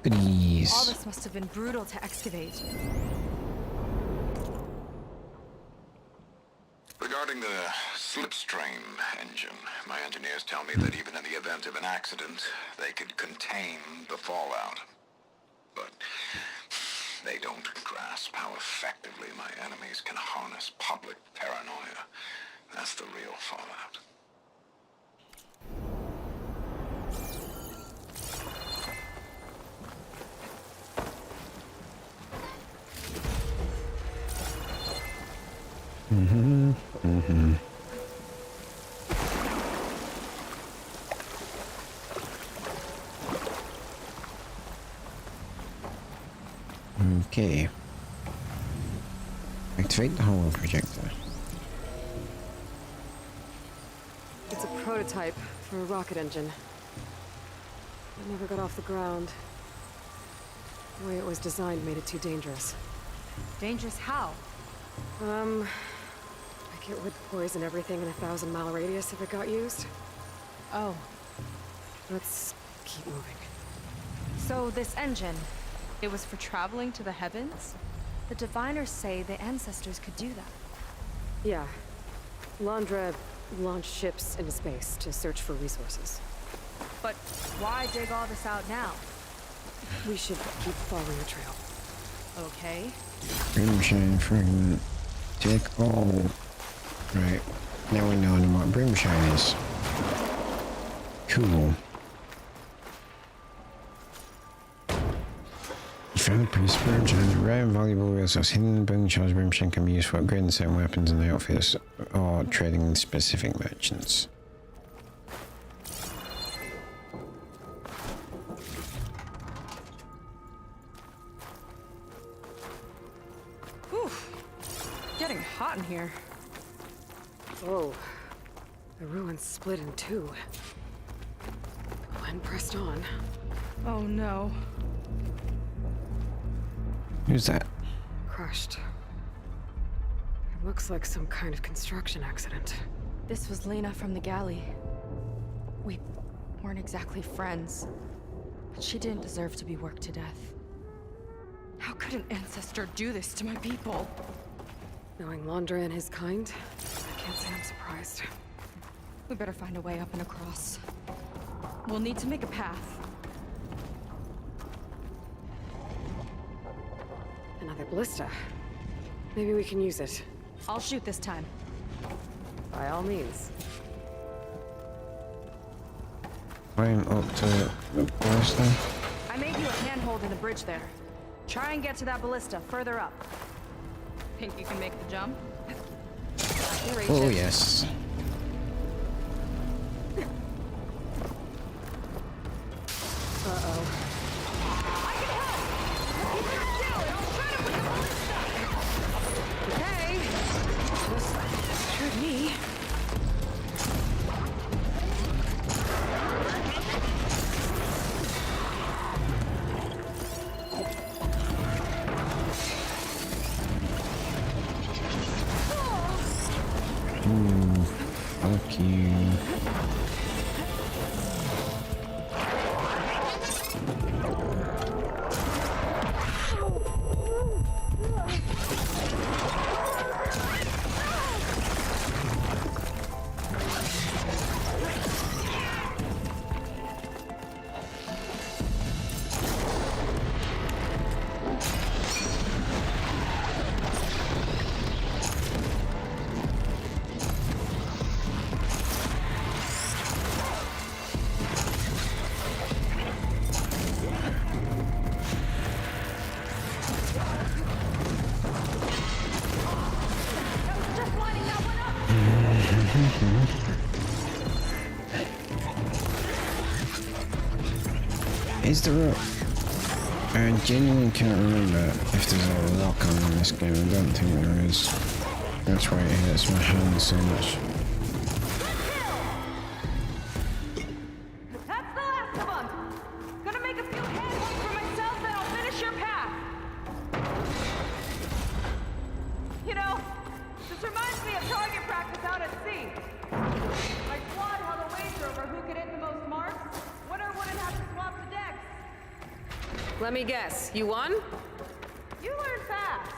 Goodies. All this must have been brutal to excavate. Regarding the slipstream engine, my engineers tell me that even in the event of an accident, they could contain the fallout. But they don't grasp how effectively my enemies can harness public paranoia. That's the real fallout. Okay. Activate the holo projector. It's a prototype for a rocket engine. It never got off the ground. The way it was designed made it too dangerous. Dangerous how? Like it would poison everything in a 1,000-mile radius if it got used. Oh. Let's keep moving. So this engine, it was for traveling to the heavens? The diviners say the ancestors could do that. Yeah. Laundra launched ships into space to search for resources. But why dig all this out now? We should keep following the trail. Okay. Brimshine fragment. Take all. Right. Now we know what Brimshine is. Cool. You found a piece of Brimshine, a rare and valuable resource hidden in Brimshine's Brimshine can be used for upgrading certain weapons and outfits or trading with specific merchants. Getting hot in here. Whoa. The ruins split in two. Glenn pressed on. Oh no. Who's that? Crushed. It looks like some kind of construction accident. This was Lena from the galley. We weren't exactly friends, but she didn't deserve to be worked to death. How could an ancestor do this to my people? Knowing Laundra and his kind, I can't say I'm surprised. We better find a way up and across. We'll need to make a path. Another ballista. Maybe we can use it. I'll shoot this time. By all means. Climb up to the ballista. I made you a handhold in the bridge there. Try and get to that ballista further up. Think you can make the jump? Oh, yes. Uh-oh. Okay. This should me. Ooh, fuck you. Is there a... I genuinely can't remember if there's a lock on in this game. I don't think there is. That's why it hurts my hand so much. That's the last of them! Gonna make a few handholds for myself, then I'll finish your path! You know, this reminds me of target practice out at sea. My squad held a wager over who could hit the most marks. Winner wouldn't have to swap the decks. Let me guess. You won? You learn fast.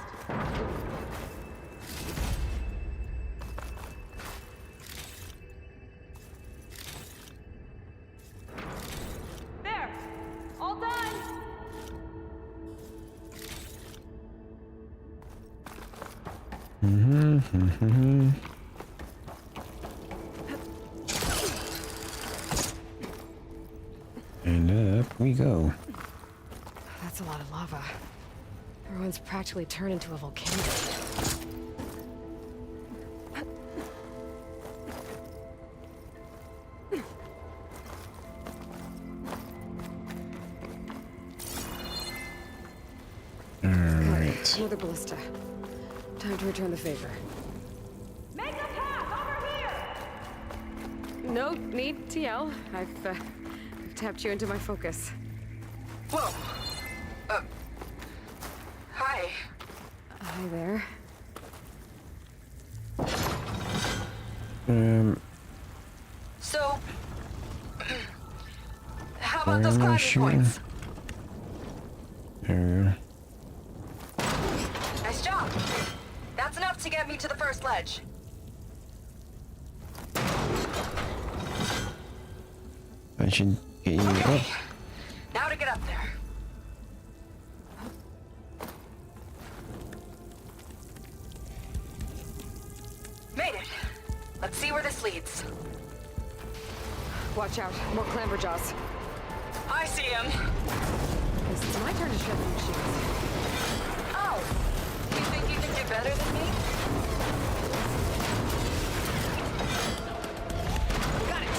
There. All done. And up we go. That's a lot of lava. The ruins practically turned into a volcano. Alright. Another ballista. Time to return the favor. Make a path over here! No need to yell. I've tapped you into my focus. Whoa. Hi. Hi there. So, how Where about those am I climbing shooting? points? There Nice job. That's enough to get me to the first ledge. I should get you Okay. up. Now to get up there. Made it. Let's see where this leads. Watch out. More clamberjaws. I see him. It's my turn to shred the machines. Oh. You think you can do better than me? Got it.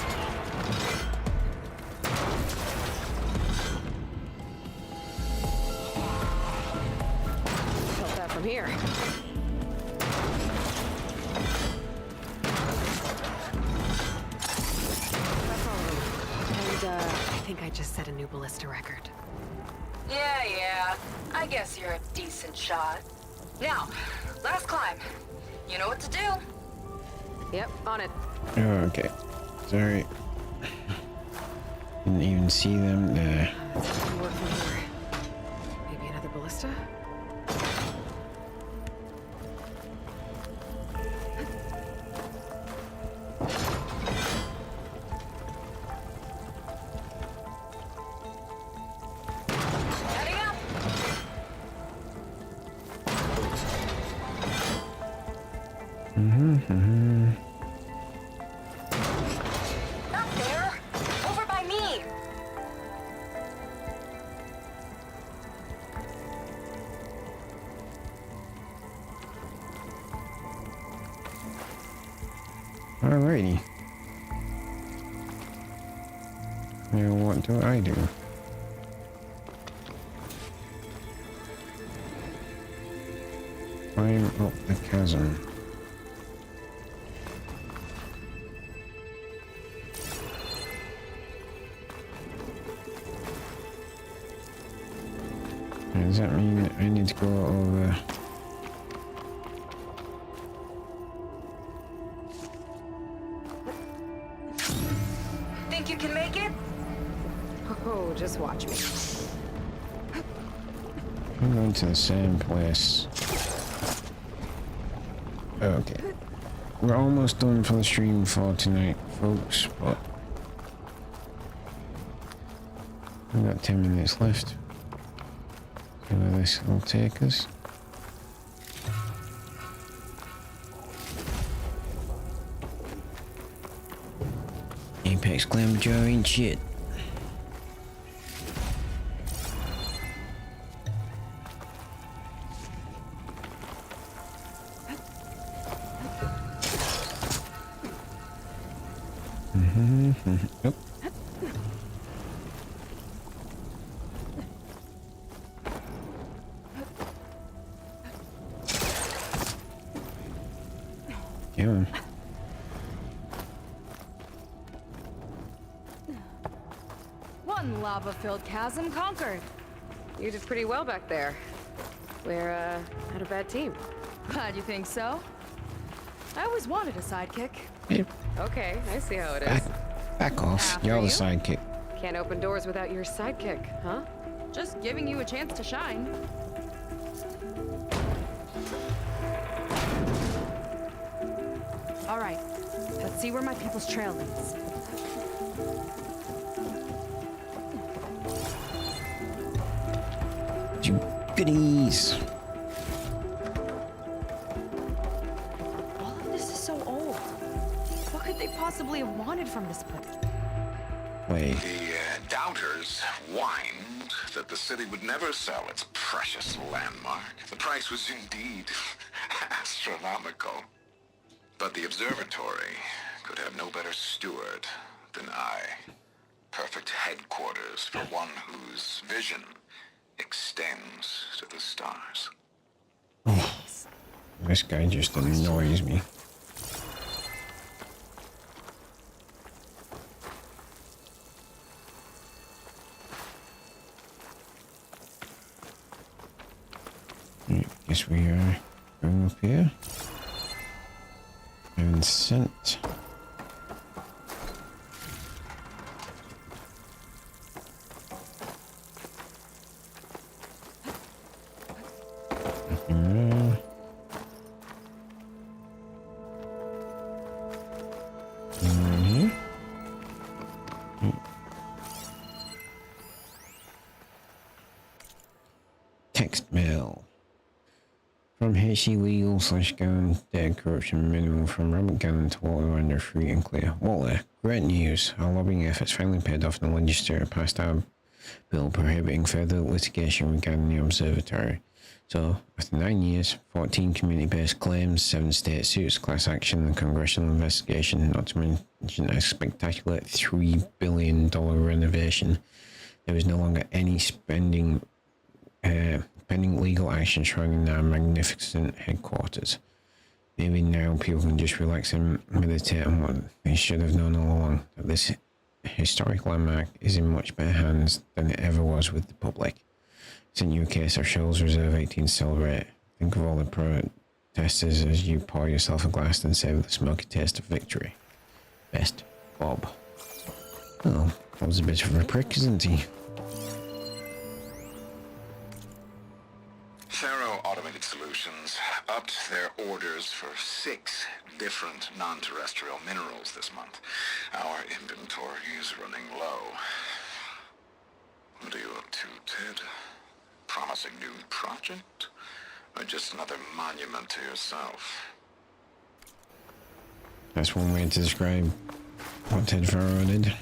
Felt that from here. That's all of them. And, I think I just set a new ballista record. Yeah. I guess you're a decent shot. Now, last climb. You know what to do. Yep, on it. Oh, okay. Sorry. Didn't even see them there. Let's see if we can work from here. Maybe another ballista? Heading up. Not there! Over by me! Alrighty. Now what do I do? Climb up the chasm. Does that mean I need to go over? Think you can make it? Oh, just watch me. I'm going to the same place. Okay. We're almost done for the stream for tonight, folks, but we've got 10 minutes left. See where this will take us. Apex Glamour ain't shit. Nope. Yeah. One lava-filled chasm conquered. You did pretty well back there. We're, not a bad team. Glad you think so. I always wanted a sidekick. Okay, I see how it is. Back off. After You're the you. sidekick. Can't open doors without your sidekick, huh? Just giving you a chance to shine. All right, let's see where my people's trail leads. You goodies. All of this is so old. What could they possibly have wanted from this place? Wait. The doubters whined that the city would never sell its precious landmark. The price was indeed astronomical. But the observatory could have no better steward than I. Perfect headquarters for one whose vision extends to the stars. Oh, this guy just annoys me. Guess we are going up here. And sent. Text mail. From HC Legal / Gannon, Dead Corruption Minimal from Robert Gannon to Walter under free and clear. Walter, great news. Our lobbying efforts finally paid off and the legislature passed our bill prohibiting further litigation regarding the observatory. So, after 9 years, 14 community-based claims, 7 state suits, class action, and congressional investigation, not to mention a spectacular $3 billion renovation, there is no longer any pending legal action surrounding our magnificent headquarters. Maybe now people can just relax and meditate on what they should have known all along, that this historic landmark is in much better hands than it ever was with the public. Sent you a case of Shoals Reserve 18 to celebrate. Think of all the protesters as you pour yourself a glass and savor the smoky taste of victory. Best, Bob. Well, that was a bit of a prick, isn't he? Thorough Automated Solutions upped their orders for 6 different non-terrestrial minerals this month. Our inventory is running low. What are you up to, Ted? Promising new project? Or just another monument to yourself? That's one way to describe what Ted Farrow did.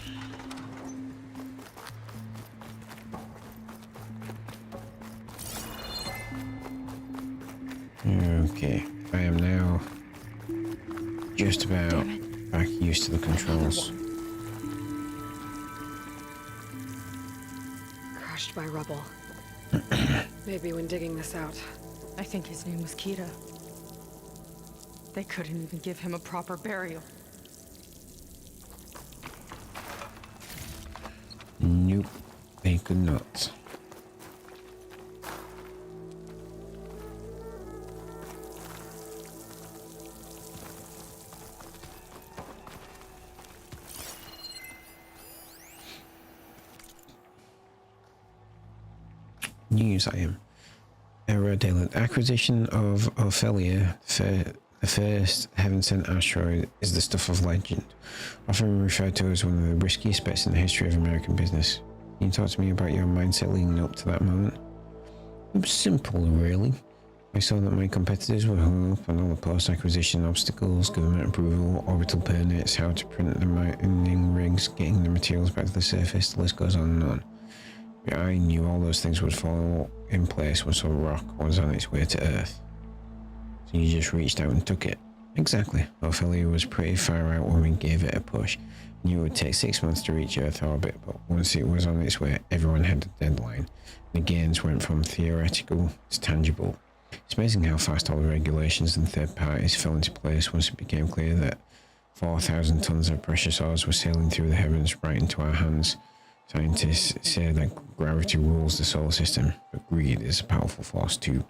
Okay, I am now just about back used to the controls. Crushed by rubble. Maybe when digging this out. I think his name was Kita. They couldn't even give him a proper burial. Nope, they could not. News item. Rhode Island. Acquisition of Ophelia, the first heaven-sent asteroid, is the stuff of legend, often referred to as one of the riskiest bets in the history of American business. Can you talk to me about your mindset leading up to that moment? It was simple, really. I saw that my competitors were hung up on all the post-acquisition obstacles, government approval, orbital permits, how to print the mining rigs, getting the materials back to the surface, the list goes on and on. I knew all those things would fall in place once a rock was on its way to Earth. So you just reached out and took it. Exactly. Ophelia was pretty far out when we gave it a push. Knew it would take 6 months to reach Earth orbit, but once it was on its way, everyone had a deadline. The gains went from theoretical to tangible. It's amazing how fast all the regulations and third parties fell into place once it became clear that 4,000 tons of precious ores were sailing through the heavens right into our hands. Scientists say that gravity rules the solar system, but greed is a powerful force too.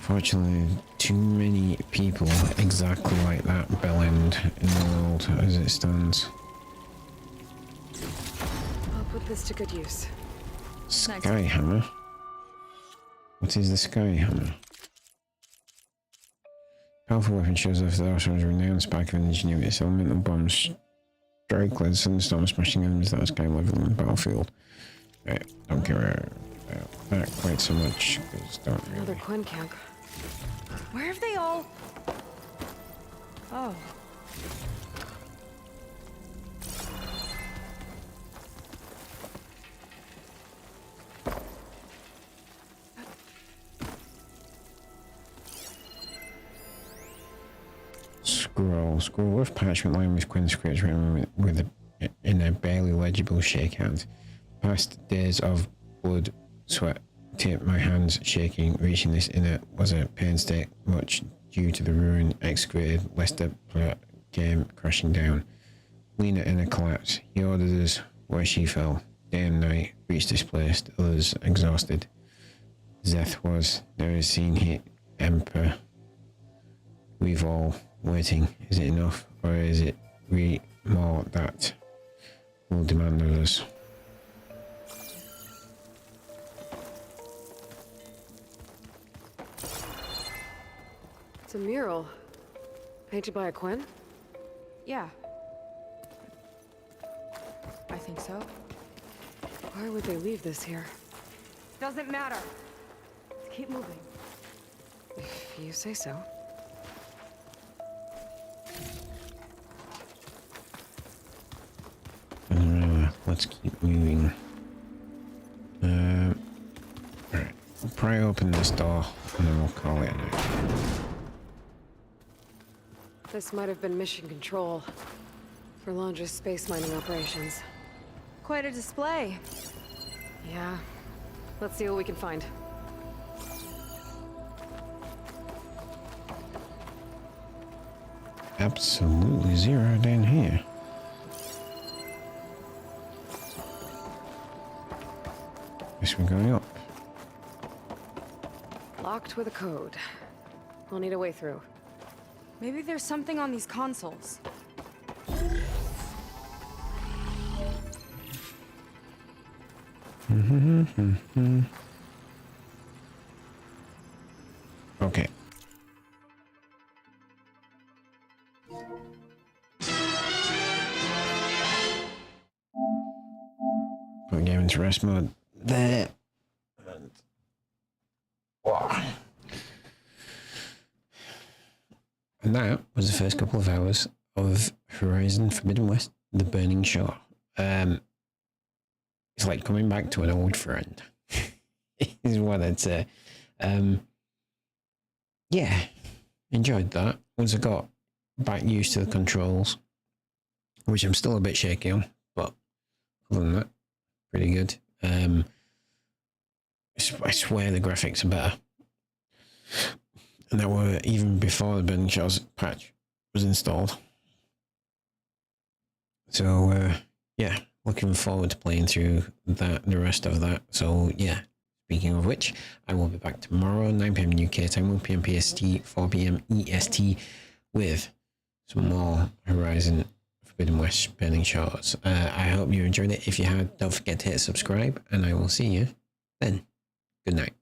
Fortunately, too many people exactly like that bellend in the world as it stands. I'll put this to good use. Skyhammer? What is the Skyhammer? Powerful weapon shows off the Austrians' renowned spark of ingenuity. Its elemental bombs strike like thunderstorm, smashing enemies that are sky level on the battlefield. Right, don't care about that quite so much, because don't really. Another Quinn camp. Where have they all... Oh. Scroll with parchment lined with Quinn's scripts written in a barely legible shakehand. Past days of blood, sweat, tipped my hands shaking. Reaching this inner was a painstaking, much due to the ruin excavated, lest the plot came crashing down. Lena in a collapse. He ordered us where she fell. Day and night, reached displaced, others exhausted. Zeth was never seen hit Emperor. We've all waiting. Is it enough, or is it more that will demand of us? It's a mural. Painted by a Quinn? Yeah. I think so. Why would they leave this here? Doesn't matter. Let's keep moving. If you say so. Let's keep moving. Alright, we'll pry open this door and then we'll call it a night. This might have been mission control for Londra's space mining operations. Quite a display. Yeah. Let's see what we can find. Absolutely zero down here. Guess we're going up. Locked with a code. We'll need a way through. Maybe there's something on these consoles. Okay. Put the game into rest mode. There. And Wow. And that was the first couple of hours of Horizon Forbidden West, The Burning Shore. It's like coming back to an old friend, is what I'd say. Yeah, enjoyed that. Once I got back used to the controls, which I'm still a bit shaky on, but other than that, pretty good. I swear the graphics are better. And that were even before the Burning Shores patch was installed. So, yeah, looking forward to playing through that, the rest of that. So, yeah, speaking of which, I will be back tomorrow, 9 PM UK time, 1 PM PST, 4 PM EST, with some more Horizon Forbidden West Burning Shores. I hope you enjoyed it. If you have, don't forget to hit subscribe, and I will see you then. Good night.